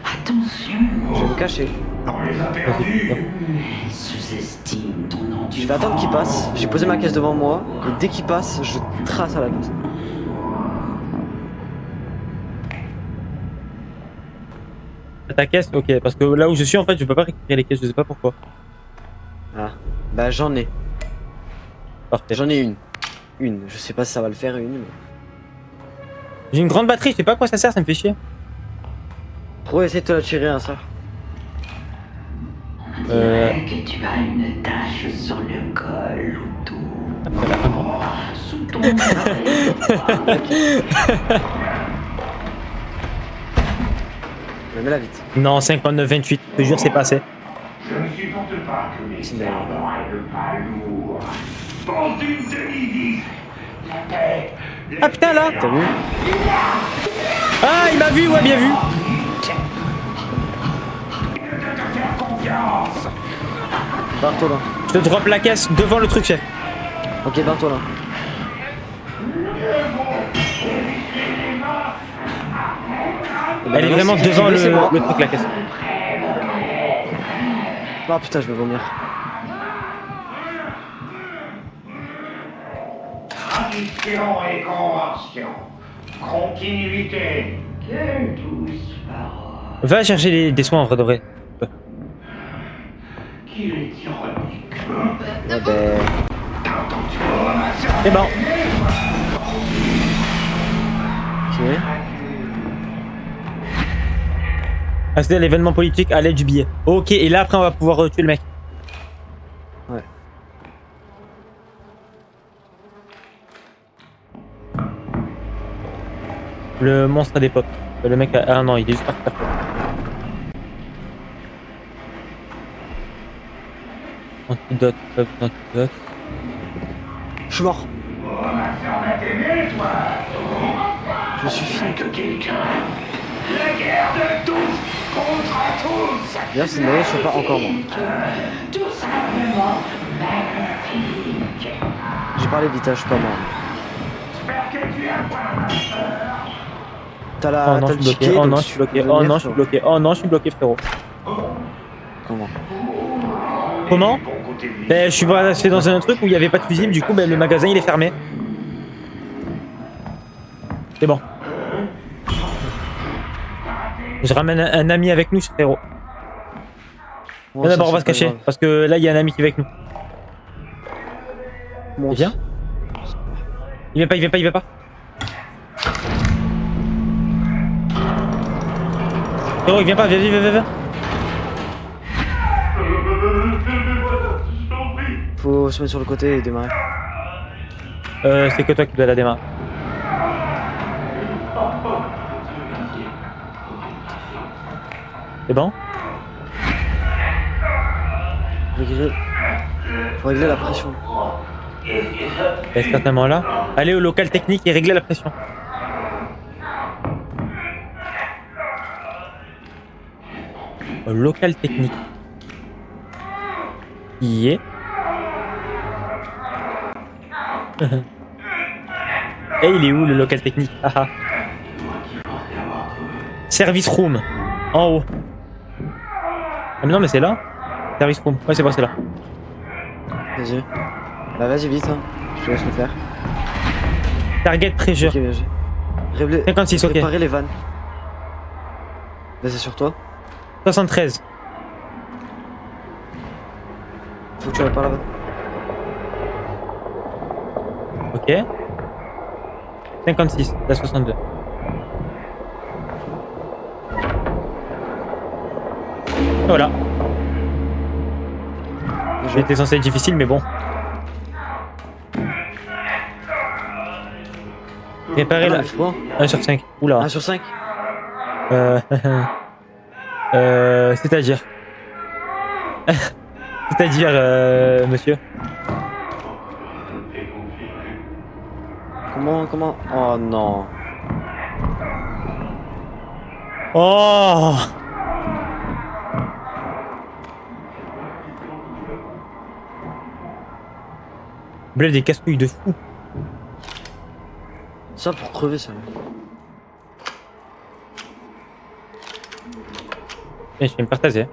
Attention, Je vais me cacher. On les a perdus. elle sous-estime ton endurance. Je vais attendre qu'il passe. J'ai posé ma caisse devant moi. Et dès qu'il passe, je trace à la caisse. Ta caisse? Ok, parce que là où je suis, en fait, je peux pas récupérer les caisses, je sais pas pourquoi. Ah. Bah j'en ai. Parfait. J'en ai une. Une. Je sais pas si ça va le faire une. Mais... J'ai une grande batterie, je sais pas à quoi ça sert, ça me fait chier. Trop essayer de te la tirer, hein, ça. Que tu as une tache sur le col ou tout. Sous ton oreille. Mets-la vite. Non, 59-28, je te jure, c'est passé. Je ne supporte pas que mes C'est servants aillent pas lourd. Pense d'une demi-vie. La paix. Ah putain là! T'as vu? Ah, il m'a vu, ouais, bien vu! De te faire confiance. Barre-toi là. Je te drop la caisse devant le truc, chef. Ok, barre-toi là. Elle est vraiment devant le truc, la caisse. Ah putain, je vais vomir. Tradition et convention. Continuité. Quelle douce parole. Va chercher des soins en vrai de vrai. Qu'il est ironique. Eh ben... C'est bon. Ok. Accéder à l'événement politique à l'aide du billet. Ok, et là après on va pouvoir tuer le mec. Ouais. Le monstre a des pop. Le mec a... Ah non, il est juste par terre. Antidote, hop, antidote. Je suis mort. Oh, ma sœur va t'aimer, toi. Je me suis fini. Que quelqu'un. La guerre de tous contre tous. D'ailleurs, c'est une manière, je suis pas encore mort. Tout simplement magnifique. J'ai parlé vite, hein, je suis pas mort. J'espère que tu as pas peur. T'as Oh la... non, t'as je le suis bloqué. ticket, Oh donc non, je si suis tu veux bloqué. venir, Oh non, je suis toi. bloqué. Oh non, je suis bloqué, frérot. Comment? Comment? Bon côté de Ben, je suis passé dans un truc où il y avait pas de fusible, du coup, ben, le magasin il est fermé. C'est bon. Je ramène un ami avec nous, frérot. Bon, Mais ça, d'abord, on va c'est se pas cacher, grave. parce que là, il y a un ami qui est avec nous. Monte. Il vient? Il vient pas, il vient pas, il vient pas. Frérot, il vient pas, viens, viens, viens, viens. Faut se mettre sur le côté et démarrer. C'est que toi qui dois la démarrer. C'est bon? Faut régler la pression. Elle est certainement là. Allez au local technique et régler la pression. Au local technique. Y est. Et il est où le local technique? Ah, ah. Service room. En haut. Ah mais non mais c'est là. Service room. Ouais c'est bon, c'est là. Vas-y. Bah vas-y vite, hein. Je te laisse le faire. Target pressure. Ok, bien joué. 56, ok. Réparer les vannes. Vas-y sur toi. 73. Faut que tu répares la vanne. Ok. 56. La 62. Voilà. C'était censé être difficile, mais bon. Réparer la... 1 sur 5. Oula. 1 sur 5. C'est-à-dire. C'est-à-dire, monsieur. Comment? Oh non. Oh! Bled des casse-couilles de fou. Ça pour crever ça. Et je vais me partager.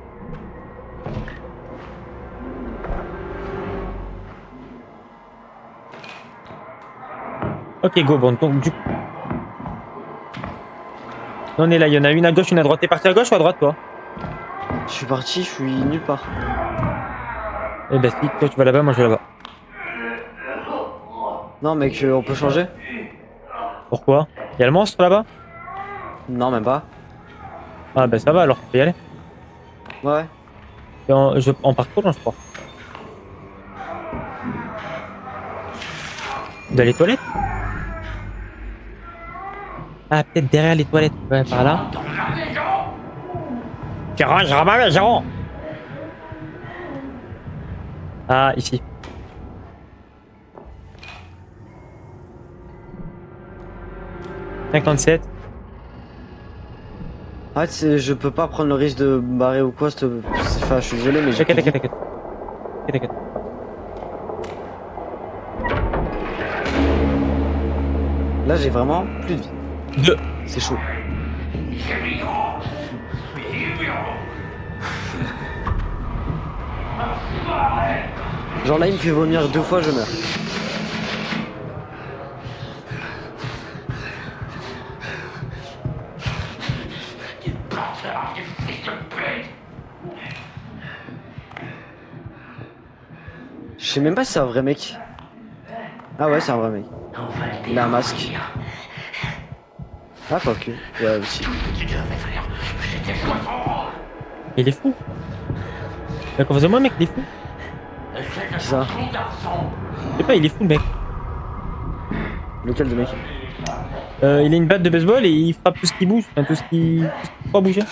Ok, go, bon, donc du coup. On est là, il y en a une à gauche, une à droite. T'es parti à gauche ou à droite, toi? Je suis parti, je suis nulle part. Eh ben, si, toi tu vas là-bas, moi je vais là-bas. Non, mec, on peut changer? Pourquoi? Il y a le monstre là-bas? Non, même pas. Ah, ben ça va alors, on peut y aller. Ouais. Et en parcours, je crois. Dans les toilettes? Ah, peut-être derrière les toilettes, ouais, par là. Je rentre ma maison. Ah, ici. « 57. En fait, je peux pas prendre le risque de me barrer ou quoi. Enfin, je suis désolé, mais j'ai. T'inquiète. Là, j'ai vraiment plus de vie. 2. C'est chaud. Genre là, il me fait vomir 2 fois, je meurs. Je sais même pas si c'est un vrai mec. Ah ouais, c'est un vrai mec. Il a un masque. Ah, quoique. Ouais, aussi. Il est fou. Mais qu'on faisait moi, mec, il est fou. C'est ça. Je sais pas, il est fou, le mec. Lequel de mec? Il a une batte de baseball et il frappe tout ce qui bouge. Enfin, tout ce qui peut bouger.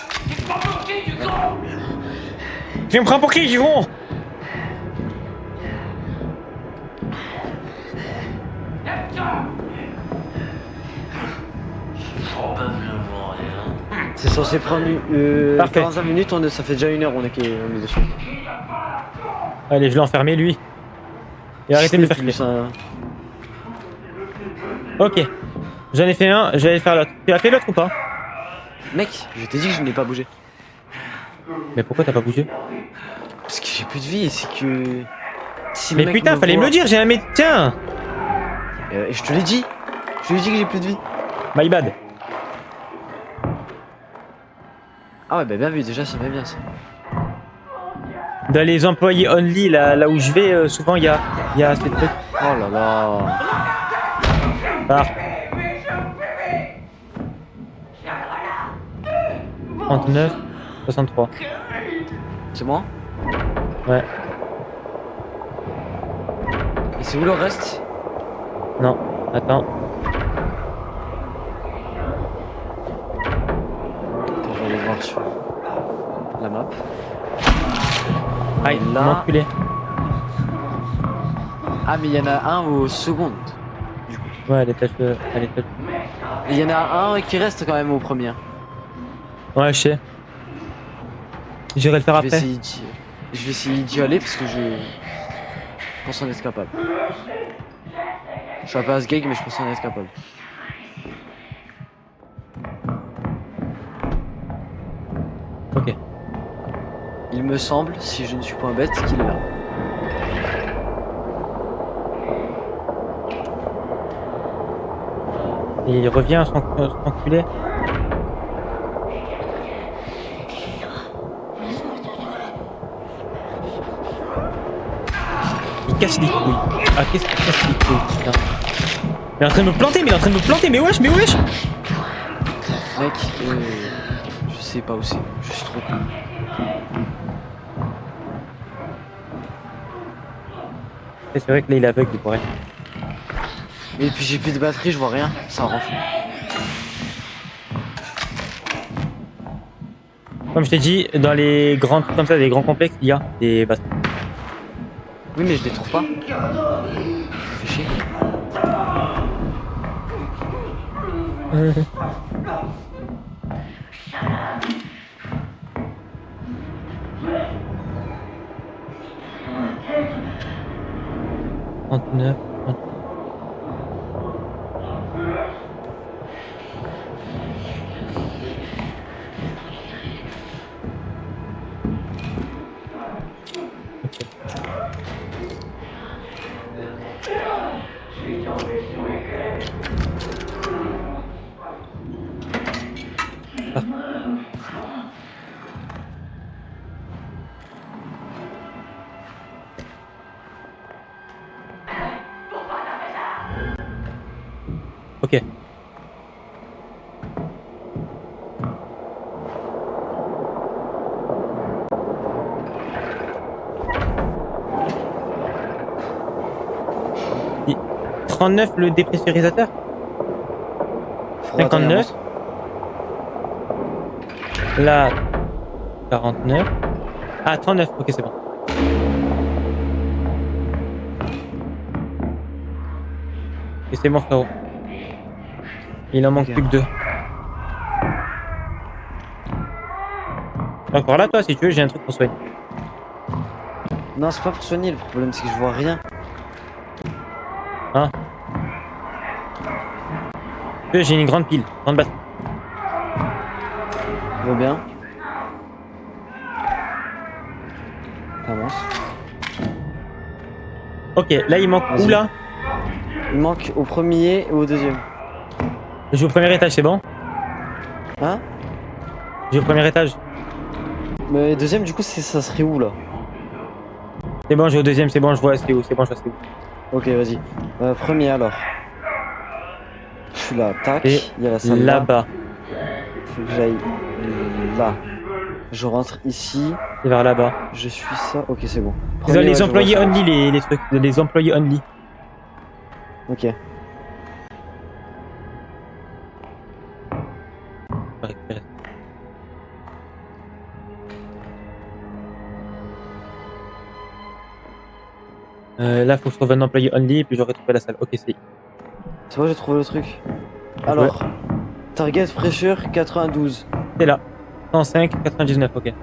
Tu me prends pour qui, Givron? C'est censé prendre Parfait. 45 minutes, ça fait déjà 1 heure on est dessus. Allez, je l'ai enfermé, lui. Et arrêtez de me faire plus, chier. hein. Ok. J'en ai fait un, je vais aller faire l'autre. Tu as fait l'autre ou pas? Mec, je t'ai dit que je n'ai pas bougé. Mais pourquoi t'as pas bougé? Parce que j'ai plus de vie et c'est que... Si le Mais mec putain, fallait me voit- le dire, j'ai un médecin. Je te l'ai dit. Je lui ai dit que j'ai plus de vie. My bad. Ah ouais, bah bien vu, déjà ça va bien ça. Dans les employés only, là où je vais, souvent il y a ces trucs. Oh là là. Par 39, 63. C'est moi? Ouais. Et c'est où le reste? Non, attends. Attends, je vais aller voir sur la map. Aïe, là- mon enculé. Ah mais il y en a un aux secondes. Ouais, elle est tâche. Et il y en a un qui reste quand même au premier. Ouais, je sais. J'irai le faire après. Je vais essayer d'y aller parce que je pense en être capable. Je suis pas à ce gag mais je pense en être capable. Ok. Il me semble, si je ne suis pas bête, qu'il est là. Et il revient à son enculé. Il casse les couilles. Ah, qu'est-ce qu'il casse les couilles, putain. Il est en train de me planter, mais wesh. Mec, je sais pas où c'est. Je suis trop con. C'est vrai que là il est aveugle, il pourrait. Et puis j'ai plus de batterie, je vois rien. Ça rend fou. Comme je t'ai dit, dans les grands trucs comme ça, des grands complexes, il y a des batteries. Oui, mais je les trouve pas. Ça fait chier. Trente-neuf. Ok. Et 39 le dépressurisateur. Faudra attendre 59. Là, 49. Ah, 39, ok, c'est bon. Et c'est bon, frérot. Il en manque Ok. plus que 2. T'es encore là, toi, si tu veux, j'ai un truc pour soigner. Non, c'est pas pour soigner, le problème c'est que je vois rien. Hein? Tu veux, j'ai une grande pile, grande batterie. Tu vas bien? Avance. Ok, là, il manque où, Vas-y. là? Il manque au premier et au deuxième. Je vais au premier étage, c'est bon? Hein? Je vais au premier étage. Mais deuxième, du coup, ça serait où là? C'est bon, je vais au deuxième, c'est bon, je vois c'est où, c'est bon, je vois c'est où. Ok, vas-y. Premier alors. Je suis là, tac. Et Il y a la salle là. là-bas, Faut que j'aille là. Je rentre ici. c'est vers là-bas. Je suis ça. Ok, c'est bon. C'est dans Premier, les ouais, je employés vois ça. only, les trucs, les employés only. Ok. On va récupérer ça. Là, faut que je trouve un employé only, puis je retrouve la salle. Ok, c'est. C'est bon, j'ai trouvé le truc. Alors, target pressure 92. C'est là. 105, 99, ok.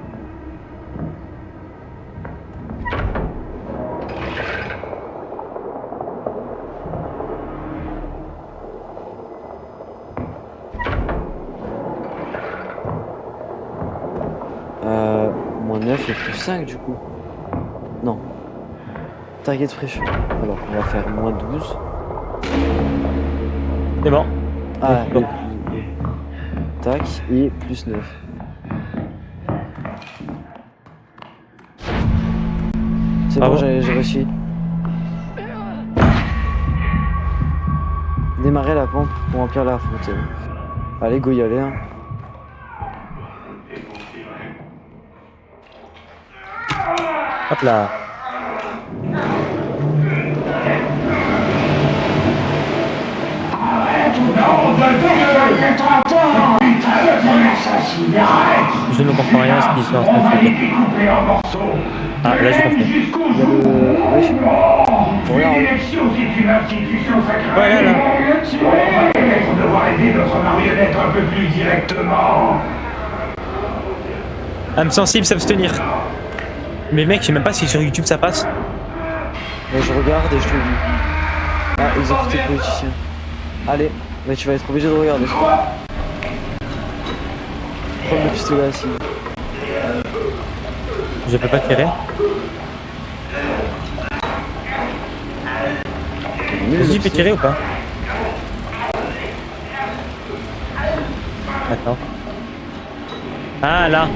Moins 9 et plus 5 du coup. Non. Target pressure. Alors, on va faire moins 12. C'est bon. Ah, Bon. tac, et plus 9. C'est Bravo. bon, j'ai réussi. Démarrer la pompe pour remplir la fontaine. Allez, go y aller. Hein. Hop là. Je ne comprends rien à ce qu'ils sont en train de faire. Découpé en morceaux. Ah, là, j'ai compris. Jusqu'au Il y a le. bout. Regarde. Une élection, c'est une institution sacrée. Ouais, là, là. On va peut-être devoir aider notre marionnette un peu plus directement. Âme sensible, s'abstenir. Mais mec, je sais même pas si sur YouTube ça passe. Je regarde et je te dis. Ah, exécuter le politicien. Allez, mais tu vas être obligé de regarder. Prends le pistolet assis. Je peux pas tirer. Vas-y, tu peux tirer ou pas? Attends. Ah là.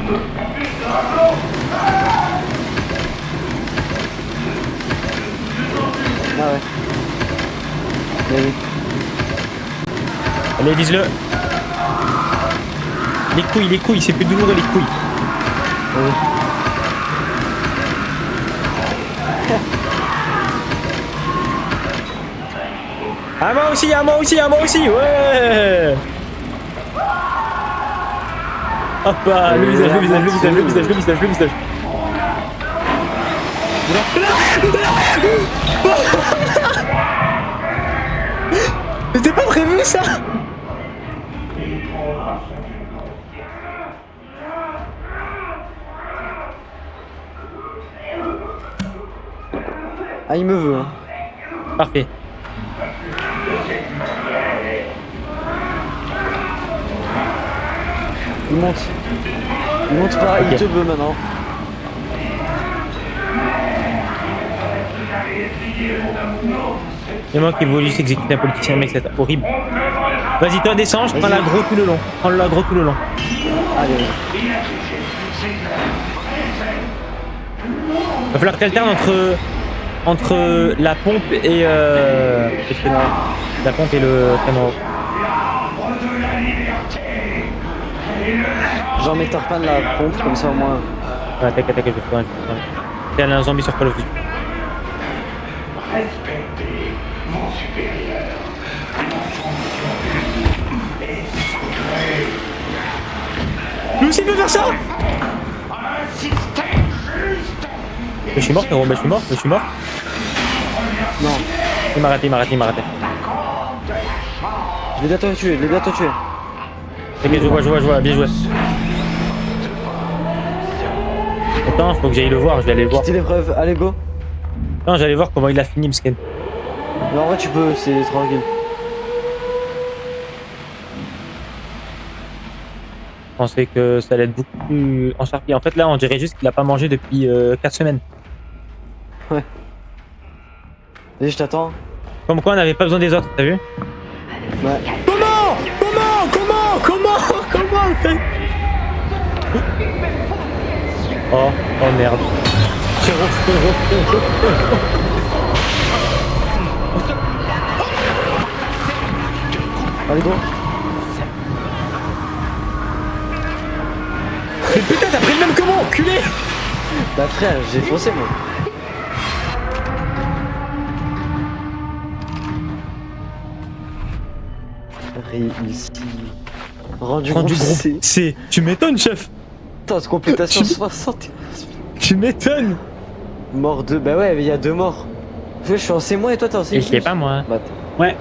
Ah ouais. Mais oui. Allez, vise-le. Les couilles, c'est plus douloureux les couilles. Oui. Ah moi aussi, ah moi aussi, ah moi aussi, ouais. Hop là, le visage, le visage, le visage, le visage, le visage, le visage. C'était pas prévu ça. Ah, il me veut, hein. Parfait. Il monte. Il monte pas, il Ok. te veut maintenant. C'est moi qui voulais juste exécuter un politicien, mec, c'est horrible. Vas-y, toi descends, je prends l'agro tout le long. Prends l'agro tout le long. Allez. Va falloir que t'alternes entre la pompe et la pompe et le canon. Genre, mec, t'as repeint la pompe, comme ça au moins. Ouais, t'inquiète, je vais faire un un zombie sur Call of Duty. Respectez vos supérieurs. Vos fonctions est sacrée. Lui aussi peut faire ça. Un système juste. Mais je suis mort, frérot, mais je suis mort, mais je suis mort. Non. Il m'a raté, il m'a raté, il m'a raté. Je l'ai bientôt tué, je l'ai bientôt tué. T'inquiète, je vois, bien joué. Attends, faut que j'aille le voir, je vais aller le voir. Quittez l'épreuve, allez go. Non, j'allais voir comment il a fini, Msken. Mais en vrai, tu peux, c'est tranquille. Je pensais que ça allait être beaucoup plus encharpé. En fait, là, on dirait juste qu'il a pas mangé depuis 4 semaines. Vas-y, je t'attends. Comme quoi, on n'avait pas besoin des autres, t'as vu? Ouais. Comment Oh merde. Frérot. Allez go. Mais putain, t'as pris le même que moi, enculé! Bah frère, j'ai foncé moi. Réussi. Rendu Rendu groupe groupe C. C. Tu m'étonnes, chef. Putain, c'est complétation 60. Tu m'étonnes. Mort 2. Bah ouais, il y a 2 morts. Je suis en C- et toi t'es en C+. Et je sais pas, moi. Bah, Ouais.